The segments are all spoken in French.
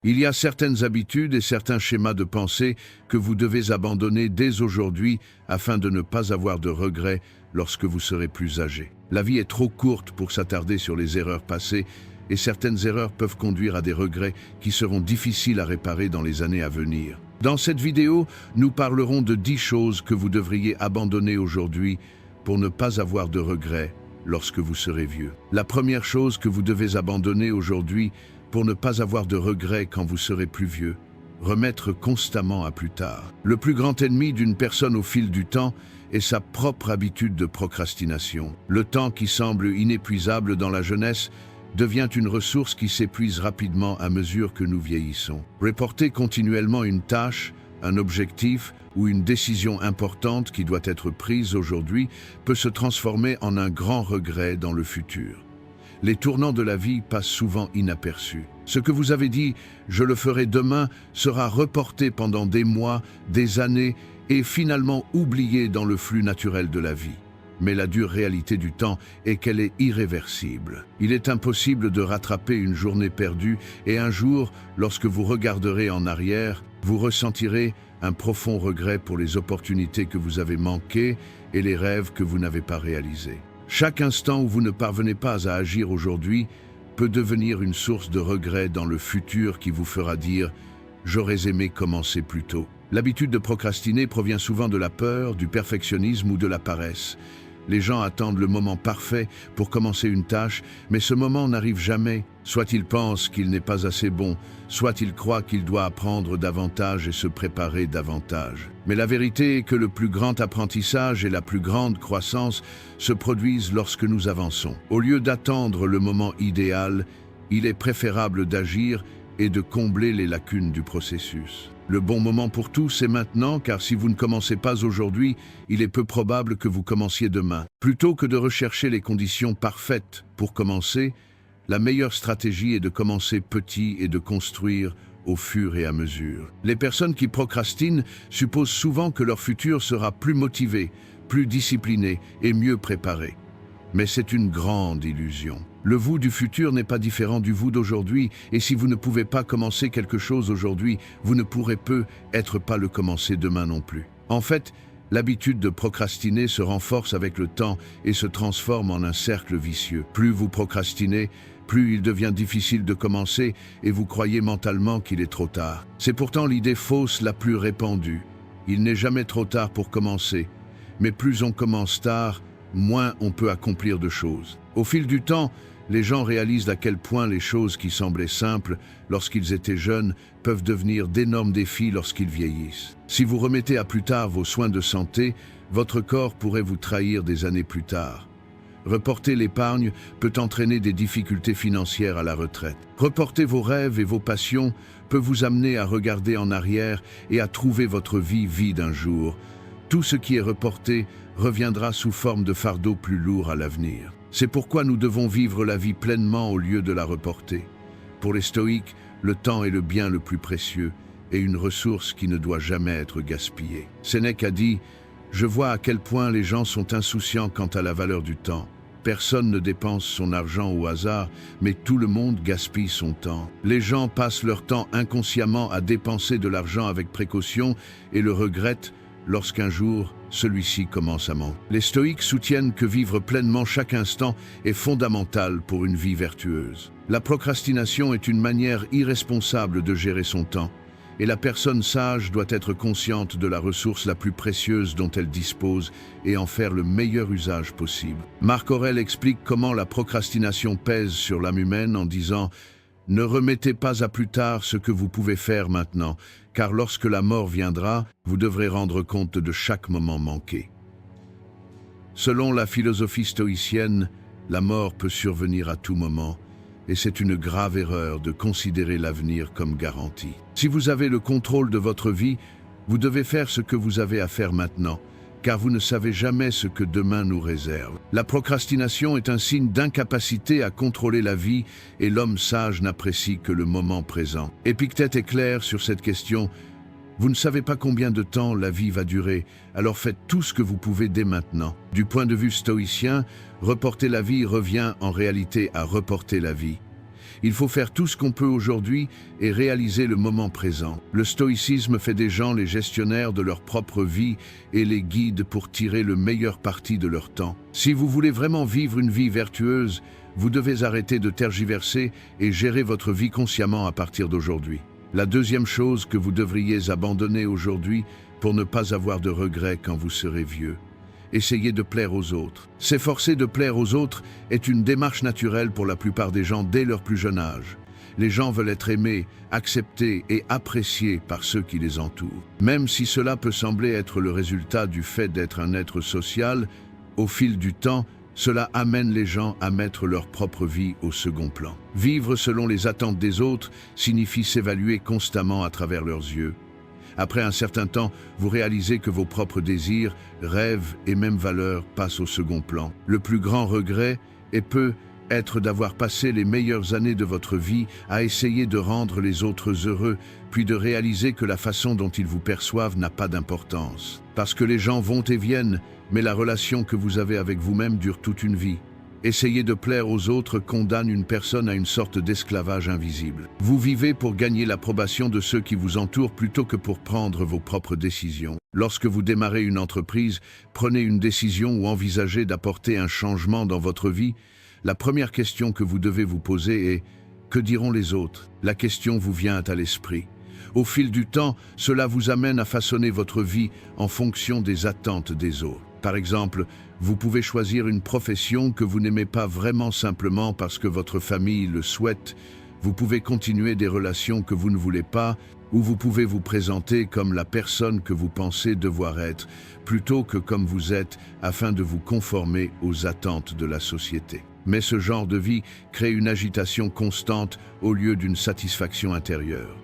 Il y a certaines habitudes et certains schémas de pensée que vous devez abandonner dès aujourd'hui afin de ne pas avoir de regrets lorsque vous serez plus âgé. La vie est trop courte pour s'attarder sur les erreurs passées et certaines erreurs peuvent conduire à des regrets qui seront difficiles à réparer dans les années à venir. Dans cette vidéo, nous parlerons de 10 choses que vous devriez abandonner aujourd'hui pour ne pas avoir de regrets lorsque vous serez vieux. La première chose que vous devez abandonner aujourd'hui pour ne pas avoir de regrets quand vous serez plus vieux, remettre constamment à plus tard. Le plus grand ennemi d'une personne au fil du temps est sa propre habitude de procrastination. Le temps qui semble inépuisable dans la jeunesse devient une ressource qui s'épuise rapidement à mesure que nous vieillissons. Reporter continuellement une tâche, un objectif ou une décision importante qui doit être prise aujourd'hui peut se transformer en un grand regret dans le futur. Les tournants de la vie passent souvent inaperçus. Ce que vous avez dit « je le ferai demain » sera reporté pendant des mois, des années et finalement oublié dans le flux naturel de la vie. Mais la dure réalité du temps est qu'elle est irréversible. Il est impossible de rattraper une journée perdue et un jour, lorsque vous regarderez en arrière, vous ressentirez un profond regret pour les opportunités que vous avez manquées et les rêves que vous n'avez pas réalisés. Chaque instant où vous ne parvenez pas à agir aujourd'hui peut devenir une source de regret dans le futur qui vous fera dire « j'aurais aimé commencer plus tôt ». L'habitude de procrastiner provient souvent de la peur, du perfectionnisme ou de la paresse. Les gens attendent le moment parfait pour commencer une tâche, mais ce moment n'arrive jamais. Soit ils pensent qu'il n'est pas assez bon, soit ils croient qu'il doit apprendre davantage et se préparer davantage. Mais la vérité est que le plus grand apprentissage et la plus grande croissance se produisent lorsque nous avançons. Au lieu d'attendre le moment idéal, il est préférable d'agir et de combler les lacunes du processus. Le bon moment pour tous est maintenant, car si vous ne commencez pas aujourd'hui, il est peu probable que vous commenciez demain. Plutôt que de rechercher les conditions parfaites pour commencer, la meilleure stratégie est de commencer petit et de construire au fur et à mesure. Les personnes qui procrastinent supposent souvent que leur futur sera plus motivé, plus discipliné et mieux préparé. Mais c'est une grande illusion. Le vous du futur n'est pas différent du vous d'aujourd'hui, et si vous ne pouvez pas commencer quelque chose aujourd'hui, vous ne pourrez peut-être pas le commencer demain non plus. En fait, l'habitude de procrastiner se renforce avec le temps et se transforme en un cercle vicieux. Plus vous procrastinez, plus il devient difficile de commencer et vous croyez mentalement qu'il est trop tard. C'est pourtant l'idée fausse la plus répandue. Il n'est jamais trop tard pour commencer, mais plus on commence tard, moins on peut accomplir de choses. Au fil du temps, les gens réalisent à quel point les choses qui semblaient simples lorsqu'ils étaient jeunes peuvent devenir d'énormes défis lorsqu'ils vieillissent. Si vous remettez à plus tard vos soins de santé, votre corps pourrait vous trahir des années plus tard. Reporter l'épargne peut entraîner des difficultés financières à la retraite. Reporter vos rêves et vos passions peut vous amener à regarder en arrière et à trouver votre vie vide un jour. Tout ce qui est reporté reviendra sous forme de fardeau plus lourd à l'avenir. C'est pourquoi nous devons vivre la vie pleinement au lieu de la reporter. Pour les stoïques, le temps est le bien le plus précieux et une ressource qui ne doit jamais être gaspillée. Sénèque a dit « Je vois à quel point les gens sont insouciants quant à la valeur du temps. Personne ne dépense son argent au hasard, mais tout le monde gaspille son temps. Les gens passent leur temps inconsciemment à dépenser de l'argent avec précaution et le regrettent lorsqu'un jour, celui-ci commence à manquer. Les stoïques soutiennent que vivre pleinement chaque instant est fondamental pour une vie vertueuse. La procrastination est une manière irresponsable de gérer son temps, et la personne sage doit être consciente de la ressource la plus précieuse dont elle dispose et en faire le meilleur usage possible. Marc Aurèle explique comment la procrastination pèse sur l'âme humaine en disant « Ne remettez pas à plus tard ce que vous pouvez faire maintenant, car lorsque la mort viendra, vous devrez rendre compte de chaque moment manqué. » Selon la philosophie stoïcienne, la mort peut survenir à tout moment, et c'est une grave erreur de considérer l'avenir comme garanti. Si vous avez le contrôle de votre vie, vous devez faire ce que vous avez à faire maintenant, car vous ne savez jamais ce que demain nous réserve. La procrastination est un signe d'incapacité à contrôler la vie et l'homme sage n'apprécie que le moment présent. Épictète est clair sur cette question. Vous ne savez pas combien de temps la vie va durer, alors faites tout ce que vous pouvez dès maintenant. Du point de vue stoïcien, reporter la vie revient en réalité à reporter la vie. Il faut faire tout ce qu'on peut aujourd'hui et réaliser le moment présent. Le stoïcisme fait des gens les gestionnaires de leur propre vie et les guide pour tirer le meilleur parti de leur temps. Si vous voulez vraiment vivre une vie vertueuse, vous devez arrêter de tergiverser et gérer votre vie consciemment à partir d'aujourd'hui. La deuxième chose que vous devriez abandonner aujourd'hui pour ne pas avoir de regrets quand vous serez vieux. Essayez de plaire aux autres. S'efforcer de plaire aux autres est une démarche naturelle pour la plupart des gens dès leur plus jeune âge. Les gens veulent être aimés, acceptés et appréciés par ceux qui les entourent. Même si cela peut sembler être le résultat du fait d'être un être social, au fil du temps, cela amène les gens à mettre leur propre vie au second plan. Vivre selon les attentes des autres signifie s'évaluer constamment à travers leurs yeux. Après un certain temps, vous réalisez que vos propres désirs, rêves et même valeurs passent au second plan. Le plus grand regret peut être d'avoir passé les meilleures années de votre vie à essayer de rendre les autres heureux, puis de réaliser que la façon dont ils vous perçoivent n'a pas d'importance. Parce que les gens vont et viennent, mais la relation que vous avez avec vous-même dure toute une vie. Essayer de plaire aux autres condamne une personne à une sorte d'esclavage invisible. Vous vivez pour gagner l'approbation de ceux qui vous entourent plutôt que pour prendre vos propres décisions. Lorsque vous démarrez une entreprise, prenez une décision ou envisagez d'apporter un changement dans votre vie, la première question que vous devez vous poser est « Que diront les autres ?» La question vous vient à l'esprit. Au fil du temps, cela vous amène à façonner votre vie en fonction des attentes des autres. Par exemple, vous pouvez choisir une profession que vous n'aimez pas vraiment simplement parce que votre famille le souhaite. Vous pouvez continuer des relations que vous ne voulez pas, ou vous pouvez vous présenter comme la personne que vous pensez devoir être, plutôt que comme vous êtes, afin de vous conformer aux attentes de la société. Mais ce genre de vie crée une agitation constante au lieu d'une satisfaction intérieure.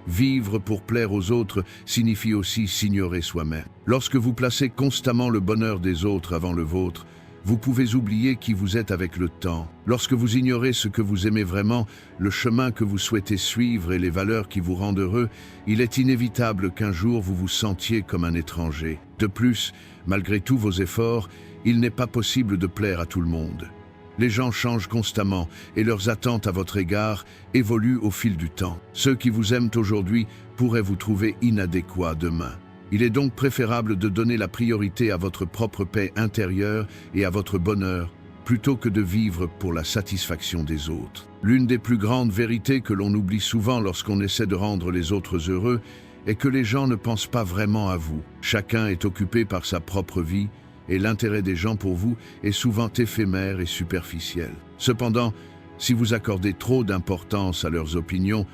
Vivre pour plaire aux autres signifie aussi s'ignorer soi-même. Lorsque vous placez constamment le bonheur des autres avant le vôtre, vous pouvez oublier qui vous êtes avec le temps. Lorsque vous ignorez ce que vous aimez vraiment, le chemin que vous souhaitez suivre et les valeurs qui vous rendent heureux, il est inévitable qu'un jour vous vous sentiez comme un étranger. De plus, malgré tous vos efforts, il n'est pas possible de plaire à tout le monde. Les gens changent constamment et leurs attentes à votre égard évoluent au fil du temps. Ceux qui vous aiment aujourd'hui pourraient vous trouver inadéquats demain. Il est donc préférable de donner la priorité à votre propre paix intérieure et à votre bonheur, plutôt que de vivre pour la satisfaction des autres. L'une des plus grandes vérités que l'on oublie souvent lorsqu'on essaie de rendre les autres heureux est que les gens ne pensent pas vraiment à vous. Chacun est occupé par sa propre vie, et l'intérêt des gens pour vous est souvent éphémère et superficiel. Cependant, si vous accordez trop d'importance à leurs opinions,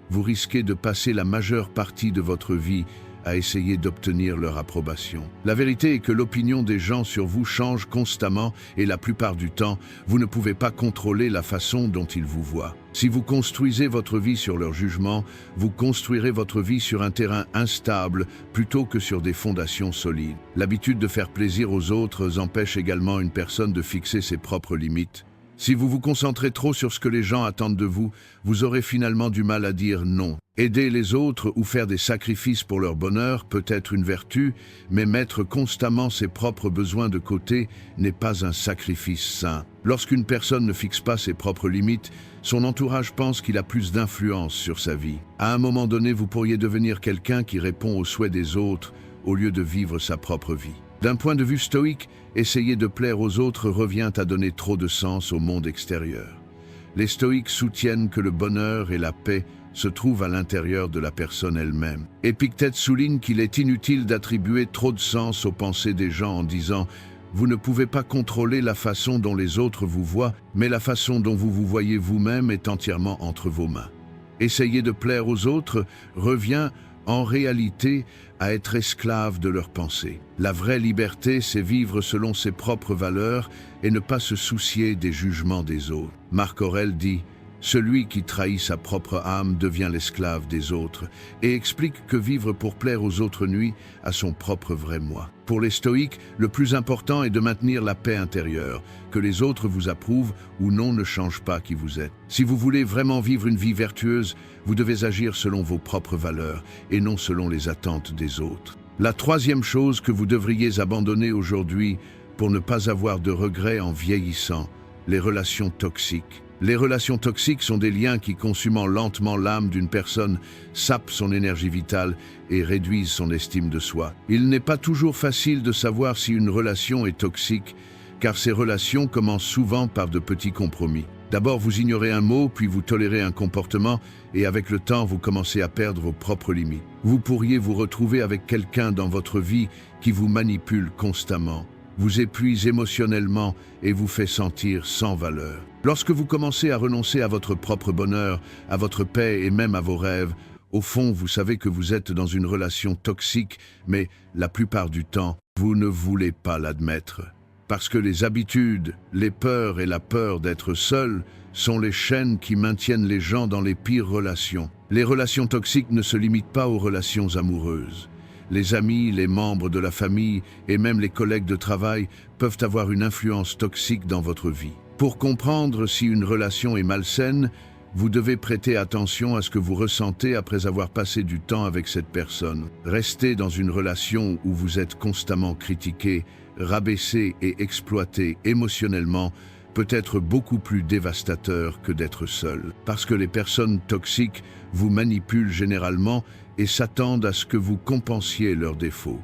vous risquez de passer la majeure partie de votre vie à essayer d'obtenir leur approbation. La vérité est que l'opinion des gens sur vous change constamment et la plupart du temps, vous ne pouvez pas contrôler la façon dont ils vous voient. Si vous construisez votre vie sur leur jugement, vous construirez votre vie sur un terrain instable plutôt que sur des fondations solides. L'habitude de faire plaisir aux autres empêche également une personne de fixer ses propres limites. Si vous vous concentrez trop sur ce que les gens attendent de vous, vous aurez finalement du mal à dire non. Aider les autres ou faire des sacrifices pour leur bonheur peut être une vertu, mais mettre constamment ses propres besoins de côté n'est pas un sacrifice sain. Lorsqu'une personne ne fixe pas ses propres limites, son entourage pense qu'il a plus d'influence sur sa vie. À un moment donné, vous pourriez devenir quelqu'un qui répond aux souhaits des autres au lieu de vivre sa propre vie. D'un point de vue stoïque, essayer de plaire aux autres revient à donner trop de sens au monde extérieur. Les stoïques soutiennent que le bonheur et la paix se trouvent à l'intérieur de la personne elle-même. Épictète souligne qu'il est inutile d'attribuer trop de sens aux pensées des gens en disant « Vous ne pouvez pas contrôler la façon dont les autres vous voient, mais la façon dont vous vous voyez vous-même est entièrement entre vos mains. » Essayer de plaire aux autres revient en réalité à être esclave de leurs pensées. La vraie liberté, c'est vivre selon ses propres valeurs et ne pas se soucier des jugements des autres. Marc Aurèle dit « Celui qui trahit sa propre âme devient l'esclave des autres » et explique que vivre pour plaire aux autres nuit à son propre vrai moi. Pour les stoïques, le plus important est de maintenir la paix intérieure. Que les autres vous approuvent ou non ne change pas qui vous êtes. Si vous voulez vraiment vivre une vie vertueuse, vous devez agir selon vos propres valeurs et non selon les attentes des autres. La troisième chose que vous devriez abandonner aujourd'hui pour ne pas avoir de regrets en vieillissant, les relations toxiques. Les relations toxiques sont des liens qui, consumant lentement l'âme d'une personne, sapent son énergie vitale et réduisent son estime de soi. Il n'est pas toujours facile de savoir si une relation est toxique, car ces relations commencent souvent par de petits compromis. D'abord, vous ignorez un mot, puis vous tolérez un comportement, et avec le temps, vous commencez à perdre vos propres limites. Vous pourriez vous retrouver avec quelqu'un dans votre vie qui vous manipule constamment, vous épuise émotionnellement et vous fait sentir sans valeur. Lorsque vous commencez à renoncer à votre propre bonheur, à votre paix et même à vos rêves, au fond, vous savez que vous êtes dans une relation toxique, mais la plupart du temps, vous ne voulez pas l'admettre. Parce que les habitudes, les peurs et la peur d'être seul sont les chaînes qui maintiennent les gens dans les pires relations. Les relations toxiques ne se limitent pas aux relations amoureuses. Les amis, les membres de la famille et même les collègues de travail peuvent avoir une influence toxique dans votre vie. Pour comprendre si une relation est malsaine, vous devez prêter attention à ce que vous ressentez après avoir passé du temps avec cette personne. Rester dans une relation où vous êtes constamment critiqué, rabaissé et exploité émotionnellement peut être beaucoup plus dévastateur que d'être seul. Parce que les personnes toxiques vous manipulent généralement et s'attendent à ce que vous compensiez leurs défauts.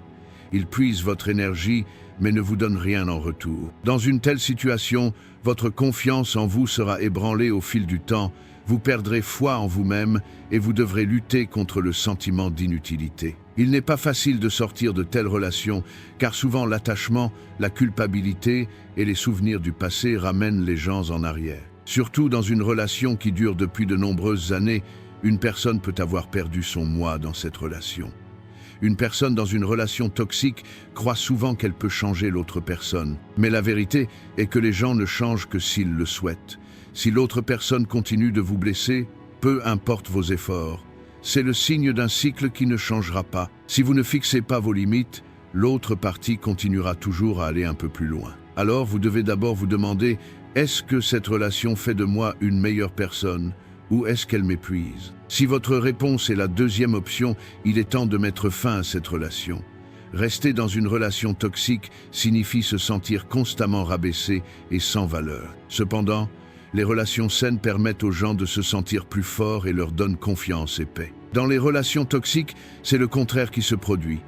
Ils puisent votre énergie mais ne vous donnent rien en retour. Dans une telle situation, votre confiance en vous sera ébranlée au fil du temps, vous perdrez foi en vous-même et vous devrez lutter contre le sentiment d'inutilité. Il n'est pas facile de sortir de telles relations, car souvent l'attachement, la culpabilité et les souvenirs du passé ramènent les gens en arrière. Surtout dans une relation qui dure depuis de nombreuses années, une personne peut avoir perdu son moi dans cette relation. Une personne dans une relation toxique croit souvent qu'elle peut changer l'autre personne. Mais la vérité est que les gens ne changent que s'ils le souhaitent. Si l'autre personne continue de vous blesser, peu importe vos efforts. C'est le signe d'un cycle qui ne changera pas. Si vous ne fixez pas vos limites, l'autre partie continuera toujours à aller un peu plus loin. Alors vous devez d'abord vous demander, est-ce que cette relation fait de moi une meilleure personne ou est-ce qu'elle m'épuise? Si votre réponse est la deuxième option, il est temps de mettre fin à cette relation. Rester dans une relation toxique signifie se sentir constamment rabaissé et sans valeur. Cependant, les relations saines permettent aux gens de se sentir plus forts et leur donnent confiance et paix. Dans les relations toxiques, c'est le contraire qui se produit.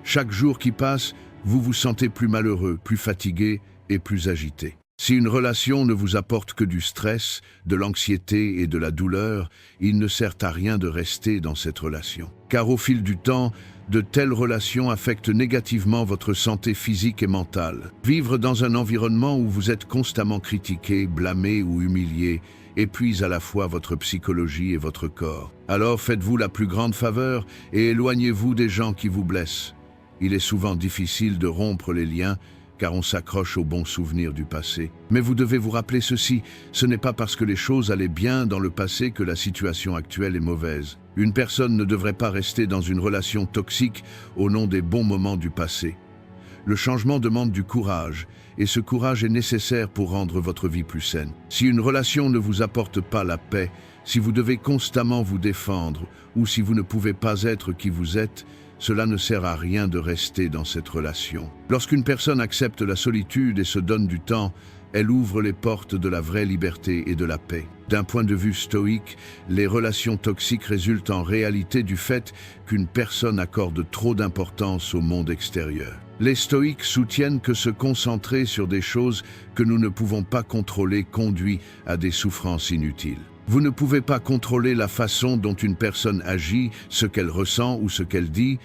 Chaque jour qui passe, vous vous sentez plus malheureux, plus fatigué et plus agité. Si une relation ne vous apporte que du stress, de l'anxiété et de la douleur, il ne sert à rien de rester dans cette relation. Car au fil du temps, de telles relations affectent négativement votre santé physique et mentale. Vivre dans un environnement où vous êtes constamment critiqué, blâmé ou humilié épuise à la fois votre psychologie et votre corps. Alors faites-vous la plus grande faveur et éloignez-vous des gens qui vous blessent. Il est souvent difficile de rompre les liens car on s'accroche aux bons souvenirs du passé. Mais vous devez vous rappeler ceci, ce n'est pas parce que les choses allaient bien dans le passé que la situation actuelle est mauvaise. Une personne ne devrait pas rester dans une relation toxique au nom des bons moments du passé. Le changement demande du courage, et ce courage est nécessaire pour rendre votre vie plus saine. Si une relation ne vous apporte pas la paix, si vous devez constamment vous défendre, ou si vous ne pouvez pas être qui vous êtes, cela ne sert à rien de rester dans cette relation. Lorsqu'une personne accepte la solitude et se donne du temps, elle ouvre les portes de la vraie liberté et de la paix. D'un point de vue stoïque, les relations toxiques résultent en réalité du fait qu'une personne accorde trop d'importance au monde extérieur. Les stoïques soutiennent que se concentrer sur des choses que nous ne pouvons pas contrôler conduit à des souffrances inutiles. Vous ne pouvez pas contrôler la façon dont une personne agit, ce qu'elle ressent ou ce qu'elle dit,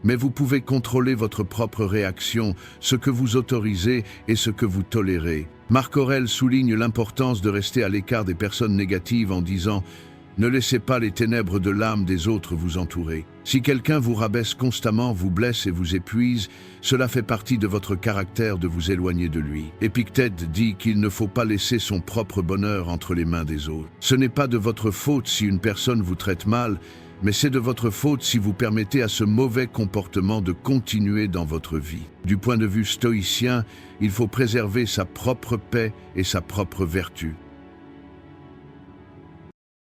mais vous pouvez contrôler votre propre réaction, ce que vous autorisez et ce que vous tolérez. Marc Aurèle souligne l'importance de rester à l'écart des personnes négatives en disant « Ne laissez pas les ténèbres de l'âme des autres vous entourer. Si quelqu'un vous rabaisse constamment, vous blesse et vous épuise, cela fait partie de votre caractère de vous éloigner de lui. » Épictète dit qu'il ne faut pas laisser son propre bonheur entre les mains des autres. Ce n'est pas de votre faute si une personne vous traite mal, mais c'est de votre faute si vous permettez à ce mauvais comportement de continuer dans votre vie. Du point de vue stoïcien, il faut préserver sa propre paix et sa propre vertu.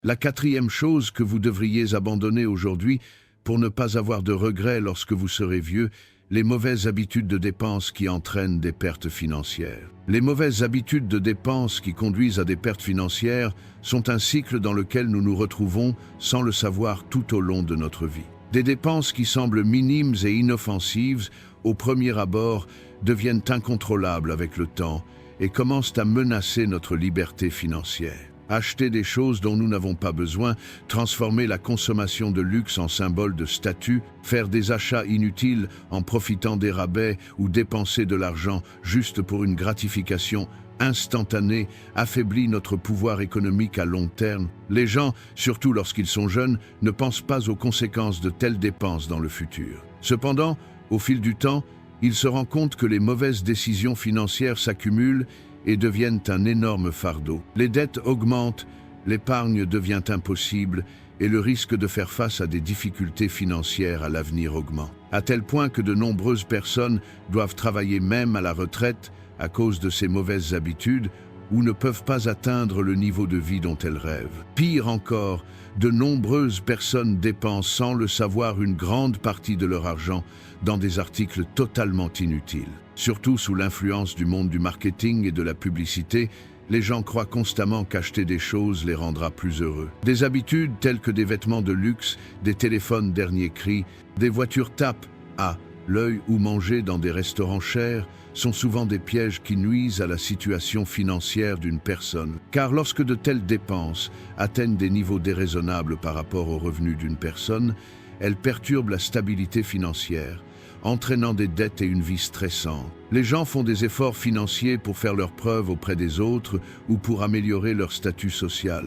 La quatrième chose que vous devriez abandonner aujourd'hui pour ne pas avoir de regrets lorsque vous serez vieux les mauvaises habitudes de dépenses qui entraînent des pertes financières. Les mauvaises habitudes de dépenses qui conduisent à des pertes financières sont un cycle dans lequel nous nous retrouvons sans le savoir tout au long de notre vie. Des dépenses qui semblent minimes et inoffensives, au premier abord, deviennent incontrôlables avec le temps et commencent à menacer notre liberté financière. Acheter des choses dont nous n'avons pas besoin, transformer la consommation de luxe en symbole de statut, faire des achats inutiles en profitant des rabais ou dépenser de l'argent juste pour une gratification instantanée affaiblit notre pouvoir économique à long terme. Les gens, surtout lorsqu'ils sont jeunes, ne pensent pas aux conséquences de telles dépenses dans le futur. Cependant, au fil du temps, ils se rendent compte que les mauvaises décisions financières s'accumulent et deviennent un énorme fardeau. Les dettes augmentent, l'épargne devient impossible et le risque de faire face à des difficultés financières à l'avenir augmente. À tel point que de nombreuses personnes doivent travailler même à la retraite à cause de ces mauvaises habitudes ou ne peuvent pas atteindre le niveau de vie dont elles rêvent. Pire encore, de nombreuses personnes dépensent sans le savoir une grande partie de leur argent dans des articles totalement inutiles. Surtout sous l'influence du monde du marketing et de la publicité, les gens croient constamment qu'acheter des choses les rendra plus heureux. Des habitudes telles que des vêtements de luxe, des téléphones dernier cri, des voitures tape à l'œil ou manger dans des restaurants chers sont souvent des pièges qui nuisent à la situation financière d'une personne. Car lorsque de telles dépenses atteignent des niveaux déraisonnables par rapport aux revenus d'une personne, elles perturbent la stabilité financière, entraînant des dettes et une vie stressante. Les gens font des efforts financiers pour faire leurs preuves auprès des autres ou pour améliorer leur statut social.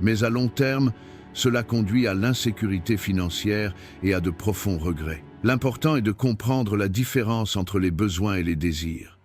Mais à long terme, cela conduit à l'insécurité financière et à de profonds regrets. L'important est de comprendre la différence entre les besoins et les désirs.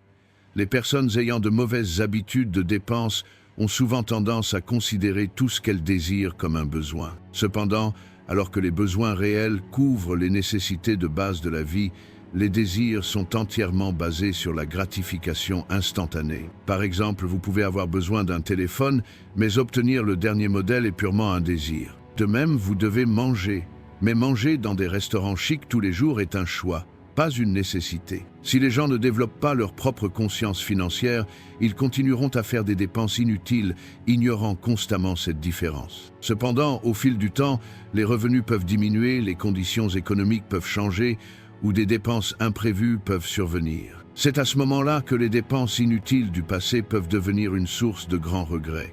Les personnes ayant de mauvaises habitudes de dépenses ont souvent tendance à considérer tout ce qu'elles désirent comme un besoin. Cependant, alors que les besoins réels couvrent les nécessités de base de la vie, les désirs sont entièrement basés sur la gratification instantanée. Par exemple, vous pouvez avoir besoin d'un téléphone, mais obtenir le dernier modèle est purement un désir. De même, vous devez manger. Mais manger dans des restaurants chics tous les jours est un choix, pas une nécessité. Si les gens ne développent pas leur propre conscience financière, ils continueront à faire des dépenses inutiles, ignorant constamment cette différence. Cependant, au fil du temps, les revenus peuvent diminuer, les conditions économiques peuvent changer, ou des dépenses imprévues peuvent survenir. C'est à ce moment-là que les dépenses inutiles du passé peuvent devenir une source de grands regrets.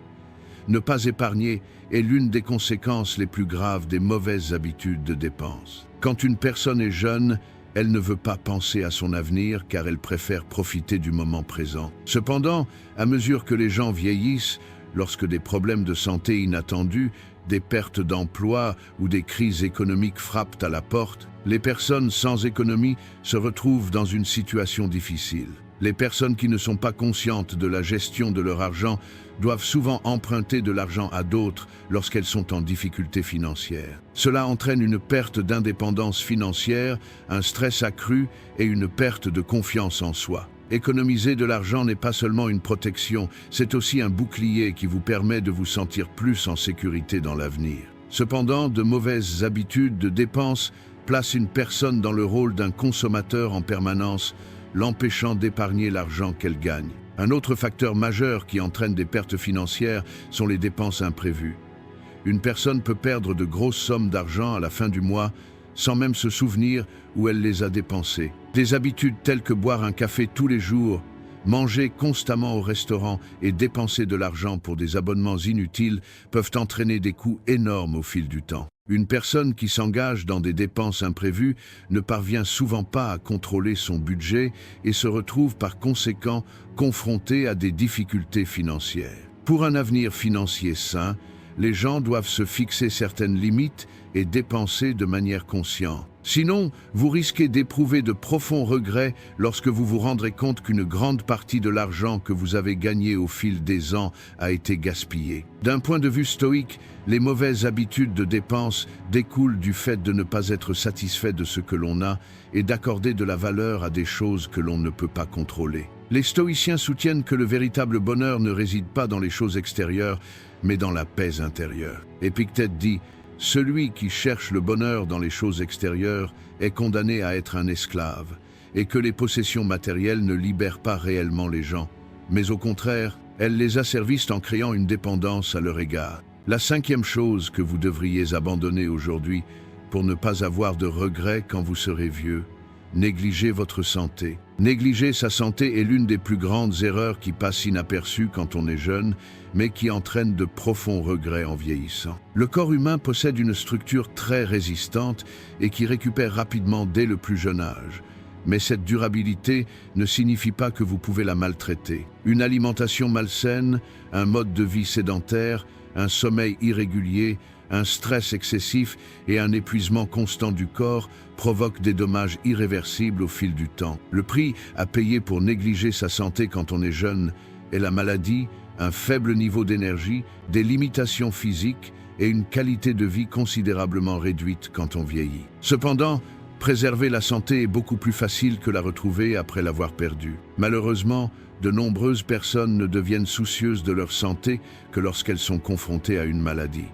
Ne pas épargner est l'une des conséquences les plus graves des mauvaises habitudes de dépenses. Quand une personne est jeune, elle ne veut pas penser à son avenir car elle préfère profiter du moment présent. Cependant, à mesure que les gens vieillissent, lorsque des problèmes de santé inattendus, des pertes d'emploi ou des crises économiques frappent à la porte, les personnes sans économie se retrouvent dans une situation difficile. Les personnes qui ne sont pas conscientes de la gestion de leur argent doivent souvent emprunter de l'argent à d'autres lorsqu'elles sont en difficulté financière. Cela entraîne une perte d'indépendance financière, un stress accru et une perte de confiance en soi. Économiser de l'argent n'est pas seulement une protection, c'est aussi un bouclier qui vous permet de vous sentir plus en sécurité dans l'avenir. Cependant, de mauvaises habitudes de dépenses placent une personne dans le rôle d'un consommateur en permanence, l'empêchant d'épargner l'argent qu'elle gagne. Un autre facteur majeur qui entraîne des pertes financières sont les dépenses imprévues. Une personne peut perdre de grosses sommes d'argent à la fin du mois sans même se souvenir où elle les a dépensées. Des habitudes telles que boire un café tous les jours, manger constamment au restaurant et dépenser de l'argent pour des abonnements inutiles peuvent entraîner des coûts énormes au fil du temps. Une personne qui s'engage dans des dépenses imprévues ne parvient souvent pas à contrôler son budget et se retrouve par conséquent confrontée à des difficultés financières. Pour un avenir financier sain, les gens doivent se fixer certaines limites et dépenser de manière consciente. Sinon, vous risquez d'éprouver de profonds regrets lorsque vous vous rendrez compte qu'une grande partie de l'argent que vous avez gagné au fil des ans a été gaspillée. D'un point de vue stoïque, les mauvaises habitudes de dépenses découlent du fait de ne pas être satisfait de ce que l'on a et d'accorder de la valeur à des choses que l'on ne peut pas contrôler. Les stoïciens soutiennent que le véritable bonheur ne réside pas dans les choses extérieures, mais dans la paix intérieure. Épictète dit « Celui qui cherche le bonheur dans les choses extérieures est condamné à être un esclave, et que les possessions matérielles ne libèrent pas réellement les gens, mais au contraire, elles les asservissent en créant une dépendance à leur égard. La cinquième chose que vous devriez abandonner aujourd'hui pour ne pas avoir de regrets quand vous serez vieux, négligez votre santé. Négliger sa santé est l'une des plus grandes erreurs qui passent inaperçues quand on est jeune, mais qui entraîne de profonds regrets en vieillissant. Le corps humain possède une structure très résistante et qui récupère rapidement dès le plus jeune âge. Mais cette durabilité ne signifie pas que vous pouvez la maltraiter. Une alimentation malsaine, un mode de vie sédentaire, un sommeil irrégulier, un stress excessif et un épuisement constant du corps provoquent des dommages irréversibles au fil du temps. Le prix à payer pour négliger sa santé quand on est jeune est la maladie, un faible niveau d'énergie, des limitations physiques et une qualité de vie considérablement réduite quand on vieillit. Cependant, préserver la santé est beaucoup plus facile que la retrouver après l'avoir perdue. Malheureusement, de nombreuses personnes ne deviennent soucieuses de leur santé que lorsqu'elles sont confrontées à une maladie.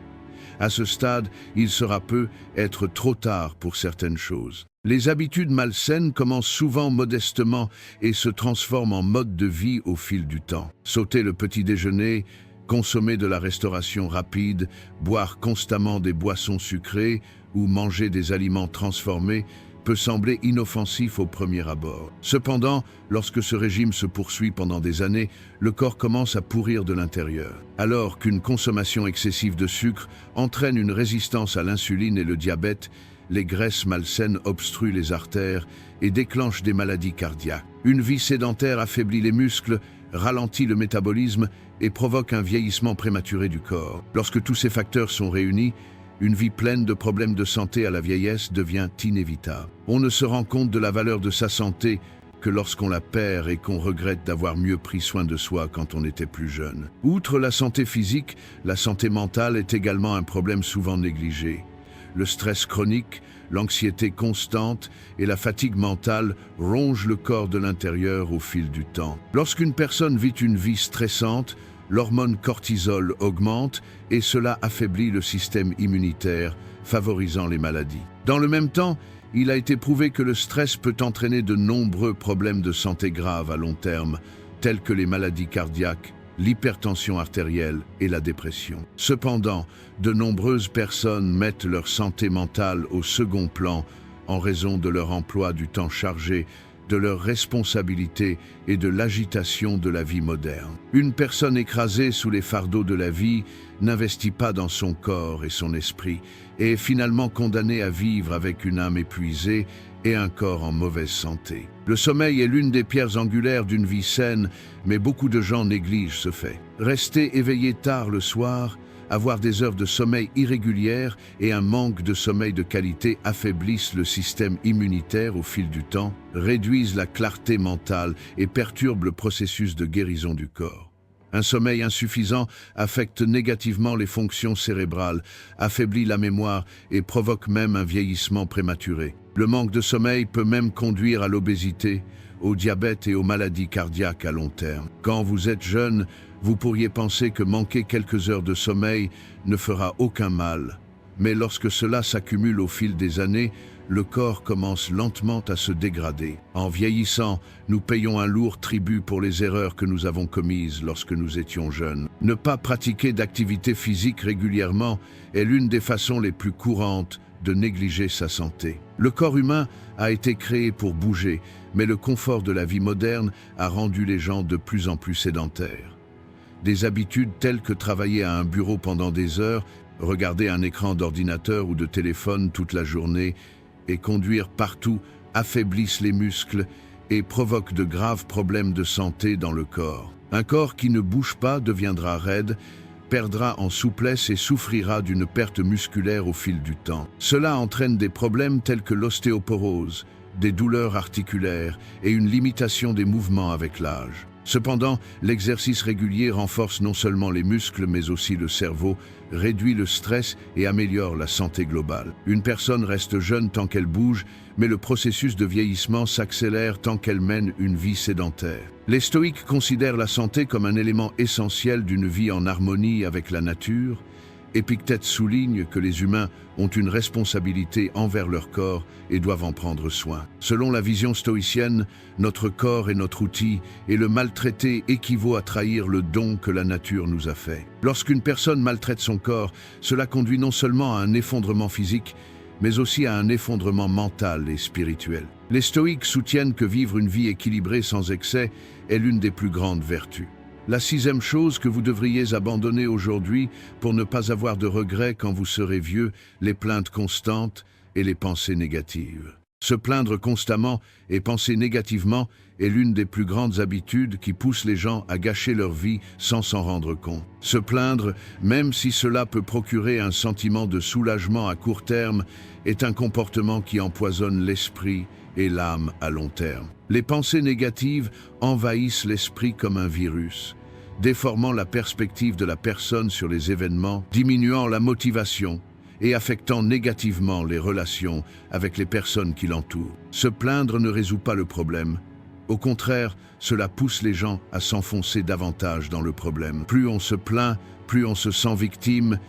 À ce stade, il sera peu être trop tard pour certaines choses. Les habitudes malsaines commencent souvent modestement et se transforment en mode de vie au fil du temps. Sauter le petit déjeuner, consommer de la restauration rapide, boire constamment des boissons sucrées ou manger des aliments transformés peut sembler inoffensif au premier abord. Cependant, lorsque ce régime se poursuit pendant des années, le corps commence à pourrir de l'intérieur. Alors qu'une consommation excessive de sucre entraîne une résistance à l'insuline et le diabète, les graisses malsaines obstruent les artères et déclenchent des maladies cardiaques. Une vie sédentaire affaiblit les muscles, ralentit le métabolisme et provoque un vieillissement prématuré du corps. Lorsque tous ces facteurs sont réunis, une vie pleine de problèmes de santé à la vieillesse devient inévitable. On ne se rend compte de la valeur de sa santé que lorsqu'on la perd et qu'on regrette d'avoir mieux pris soin de soi quand on était plus jeune. Outre la santé physique, la santé mentale est également un problème souvent négligé. Le stress chronique, l'anxiété constante et la fatigue mentale rongent le corps de l'intérieur au fil du temps. Lorsqu'une personne vit une vie stressante, l'hormone cortisol augmente et cela affaiblit le système immunitaire, favorisant les maladies. Dans le même temps, il a été prouvé que le stress peut entraîner de nombreux problèmes de santé graves à long terme, tels que les maladies cardiaques, l'hypertension artérielle et la dépression. Cependant, de nombreuses personnes mettent leur santé mentale au second plan en raison de leur emploi du temps chargé, de leurs responsabilités et de l'agitation de la vie moderne. Une personne écrasée sous les fardeaux de la vie n'investit pas dans son corps et son esprit et est finalement condamnée à vivre avec une âme épuisée et un corps en mauvaise santé. Le sommeil est l'une des pierres angulaires d'une vie saine, mais beaucoup de gens négligent ce fait. Rester éveillé tard le soir, avoir des heures de sommeil irrégulières et un manque de sommeil de qualité affaiblissent le système immunitaire au fil du temps, réduisent la clarté mentale et perturbent le processus de guérison du corps. Un sommeil insuffisant affecte négativement les fonctions cérébrales, affaiblit la mémoire et provoque même un vieillissement prématuré. Le manque de sommeil peut même conduire à l'obésité, au diabète et aux maladies cardiaques à long terme. Quand vous êtes jeune, vous pourriez penser que manquer quelques heures de sommeil ne fera aucun mal. Mais lorsque cela s'accumule au fil des années, le corps commence lentement à se dégrader. En vieillissant, nous payons un lourd tribut pour les erreurs que nous avons commises lorsque nous étions jeunes. Ne pas pratiquer d'activité physique régulièrement est l'une des façons les plus courantes de négliger sa santé. Le corps humain a été créé pour bouger, mais le confort de la vie moderne a rendu les gens de plus en plus sédentaires. Des habitudes telles que travailler à un bureau pendant des heures, regarder un écran d'ordinateur ou de téléphone toute la journée et conduire partout affaiblissent les muscles et provoquent de graves problèmes de santé dans le corps. Un corps qui ne bouge pas deviendra raide, perdra en souplesse et souffrira d'une perte musculaire au fil du temps. Cela entraîne des problèmes tels que l'ostéoporose, des douleurs articulaires et une limitation des mouvements avec l'âge. Cependant, l'exercice régulier renforce non seulement les muscles mais aussi le cerveau, réduit le stress et améliore la santé globale. Une personne reste jeune tant qu'elle bouge, mais le processus de vieillissement s'accélère tant qu'elle mène une vie sédentaire. Les stoïques considèrent la santé comme un élément essentiel d'une vie en harmonie avec la nature, Épictète souligne que les humains ont une responsabilité envers leur corps et doivent en prendre soin. Selon la vision stoïcienne, notre corps est notre outil et le maltraiter équivaut à trahir le don que la nature nous a fait. Lorsqu'une personne maltraite son corps, cela conduit non seulement à un effondrement physique, mais aussi à un effondrement mental et spirituel. Les stoïques soutiennent que vivre une vie équilibrée sans excès est l'une des plus grandes vertus. La 6e chose que vous devriez abandonner aujourd'hui pour ne pas avoir de regrets quand vous serez vieux, les plaintes constantes et les pensées négatives. Se plaindre constamment et penser négativement est l'une des plus grandes habitudes qui poussent les gens à gâcher leur vie sans s'en rendre compte. Se plaindre, même si cela peut procurer un sentiment de soulagement à court terme, est un comportement qui empoisonne l'esprit et l'âme à long terme. Les pensées négatives envahissent l'esprit comme un virus, déformant la perspective de la personne sur les événements, diminuant la motivation et affectant négativement les relations avec les personnes qui l'entourent. Se plaindre ne résout pas le problème. Au contraire, cela pousse les gens à s'enfoncer davantage dans le problème. Plus on se plaint, plus on se sent victime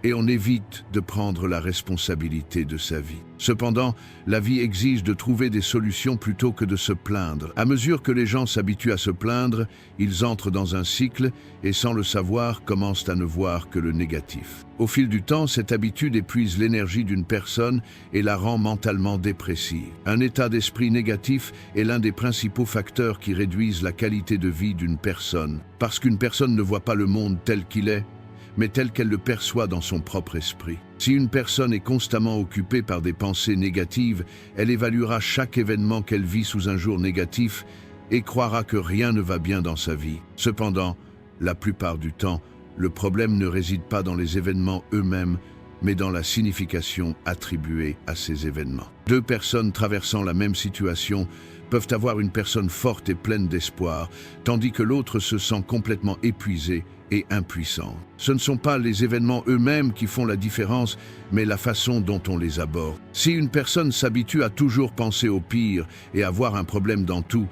et on évite de prendre la responsabilité de sa vie. Cependant, la vie exige de trouver des solutions plutôt que de se plaindre. À mesure que les gens s'habituent à se plaindre, ils entrent dans un cycle et, sans le savoir, commencent à ne voir que le négatif. Au fil du temps, cette habitude épuise l'énergie d'une personne et la rend mentalement dépressive. Un état d'esprit négatif est l'un des principaux facteurs qui réduisent la qualité de vie d'une personne. Parce qu'une personne ne voit pas le monde tel qu'il est, mais tel qu'elle le perçoit dans son propre esprit. Si une personne est constamment occupée par des pensées négatives, elle évaluera chaque événement qu'elle vit sous un jour négatif et croira que rien ne va bien dans sa vie. Cependant, la plupart du temps, le problème ne réside pas dans les événements eux-mêmes, mais dans la signification attribuée à ces événements. Deux personnes traversant la même situation peuvent avoir une personne forte et pleine d'espoir, tandis que l'autre se sent complètement épuisé et impuissant. Ce ne sont pas les événements eux-mêmes qui font la différence, mais la façon dont on les aborde. Si une personne s'habitue à toujours penser au pire et à voir un problème dans tout,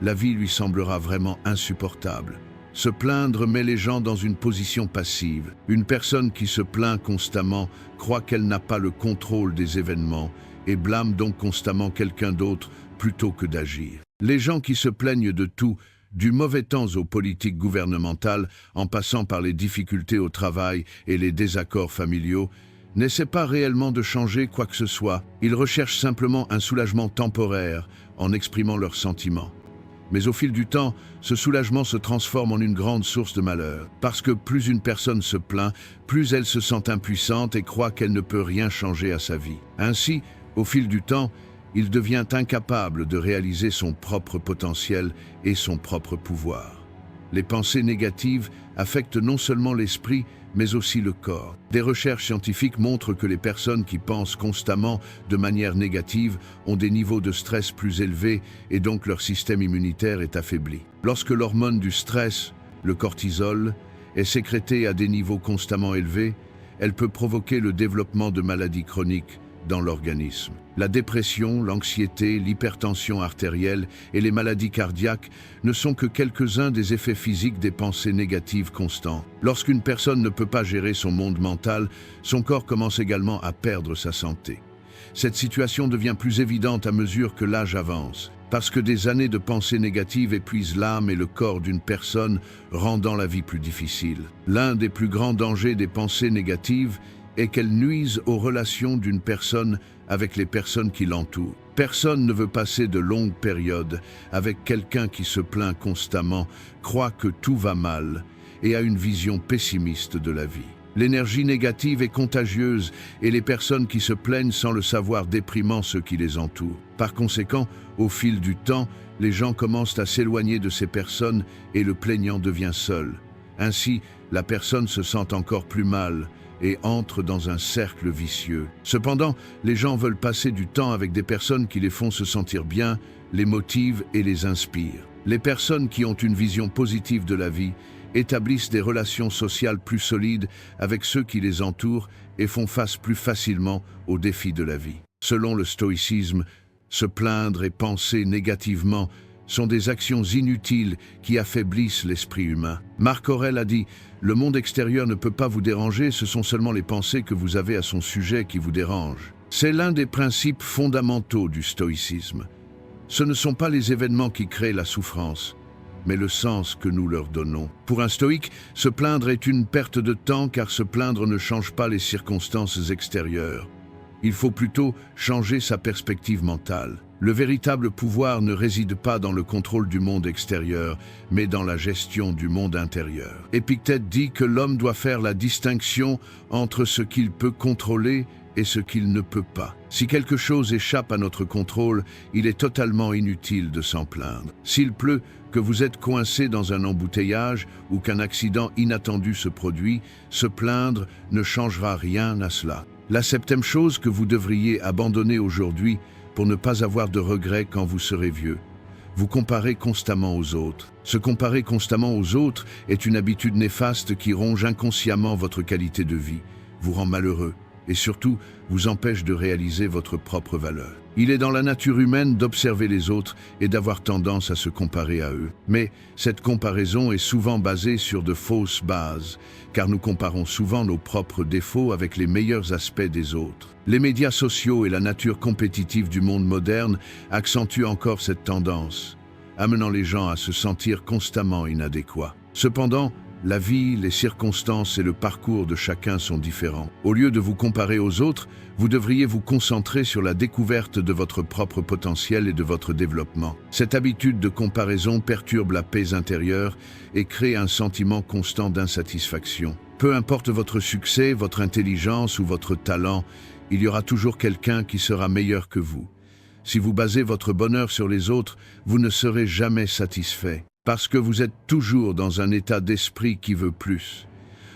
la vie lui semblera vraiment insupportable. Se plaindre met les gens dans une position passive. Une personne qui se plaint constamment croit qu'elle n'a pas le contrôle des événements et blâme donc constamment quelqu'un d'autre plutôt que d'agir. Les gens qui se plaignent de tout, du mauvais temps aux politiques gouvernementales, en passant par les difficultés au travail et les désaccords familiaux, n'essaient pas réellement de changer quoi que ce soit. Ils recherchent simplement un soulagement temporaire en exprimant leurs sentiments. Mais au fil du temps, ce soulagement se transforme en une grande source de malheur. Parce que plus une personne se plaint, plus elle se sent impuissante et croit qu'elle ne peut rien changer à sa vie. Ainsi, au fil du temps, il devient incapable de réaliser son propre potentiel et son propre pouvoir. Les pensées négatives affectent non seulement l'esprit, mais aussi le corps. Des recherches scientifiques montrent que les personnes qui pensent constamment de manière négative ont des niveaux de stress plus élevés et donc leur système immunitaire est affaibli. Lorsque l'hormone du stress, le cortisol, est sécrétée à des niveaux constamment élevés, elle peut provoquer le développement de maladies chroniques dans l'organisme. La dépression, l'anxiété, l'hypertension artérielle et les maladies cardiaques ne sont que quelques-uns des effets physiques des pensées négatives constantes. Lorsqu'une personne ne peut pas gérer son monde mental, son corps commence également à perdre sa santé. Cette situation devient plus évidente à mesure que l'âge avance, parce que des années de pensées négatives épuisent l'âme et le corps d'une personne, rendant la vie plus difficile. L'un des plus grands dangers des pensées négatives est qu'elles nuisent aux relations d'une personne avec les personnes qui l'entourent. Personne ne veut passer de longues périodes avec quelqu'un qui se plaint constamment, croit que tout va mal et a une vision pessimiste de la vie. L'énergie négative est contagieuse et les personnes qui se plaignent sans le savoir déprimant ceux qui les entourent. Par conséquent, au fil du temps, les gens commencent à s'éloigner de ces personnes et le plaignant devient seul. Ainsi, la personne se sent encore plus mal et entre dans un cercle vicieux. Cependant, les gens veulent passer du temps avec des personnes qui les font se sentir bien, les motivent et les inspirent. Les personnes qui ont une vision positive de la vie établissent des relations sociales plus solides avec ceux qui les entourent et font face plus facilement aux défis de la vie. Selon le stoïcisme, se plaindre et penser négativement sont des actions inutiles qui affaiblissent l'esprit humain. Marc Aurèle a dit « Le monde extérieur ne peut pas vous déranger, ce sont seulement les pensées que vous avez à son sujet qui vous dérangent. » C'est l'un des principes fondamentaux du stoïcisme. Ce ne sont pas les événements qui créent la souffrance, mais le sens que nous leur donnons. Pour un stoïque, se plaindre est une perte de temps car se plaindre ne change pas les circonstances extérieures. Il faut plutôt changer sa perspective mentale. Le véritable pouvoir ne réside pas dans le contrôle du monde extérieur, mais dans la gestion du monde intérieur. Épictète dit que l'homme doit faire la distinction entre ce qu'il peut contrôler et ce qu'il ne peut pas. Si quelque chose échappe à notre contrôle, il est totalement inutile de s'en plaindre. S'il pleut, que vous êtes coincé dans un embouteillage ou qu'un accident inattendu se produit, se plaindre ne changera rien à cela. La septième chose que vous devriez abandonner aujourd'hui pour ne pas avoir de regrets quand vous serez vieux. Vous comparez constamment aux autres. Se comparer constamment aux autres est une habitude néfaste qui ronge inconsciemment votre qualité de vie, vous rend malheureux et surtout vous empêche de réaliser votre propre valeur. Il est dans la nature humaine d'observer les autres et d'avoir tendance à se comparer à eux. Mais cette comparaison est souvent basée sur de fausses bases, car nous comparons souvent nos propres défauts avec les meilleurs aspects des autres. Les médias sociaux et la nature compétitive du monde moderne accentuent encore cette tendance, amenant les gens à se sentir constamment inadéquats. Cependant, la vie, les circonstances et le parcours de chacun sont différents. Au lieu de vous comparer aux autres, vous devriez vous concentrer sur la découverte de votre propre potentiel et de votre développement. Cette habitude de comparaison perturbe la paix intérieure et crée un sentiment constant d'insatisfaction. Peu importe votre succès, votre intelligence ou votre talent, il y aura toujours quelqu'un qui sera meilleur que vous. Si vous basez votre bonheur sur les autres, vous ne serez jamais satisfait. Parce que vous êtes toujours dans un état d'esprit qui veut plus.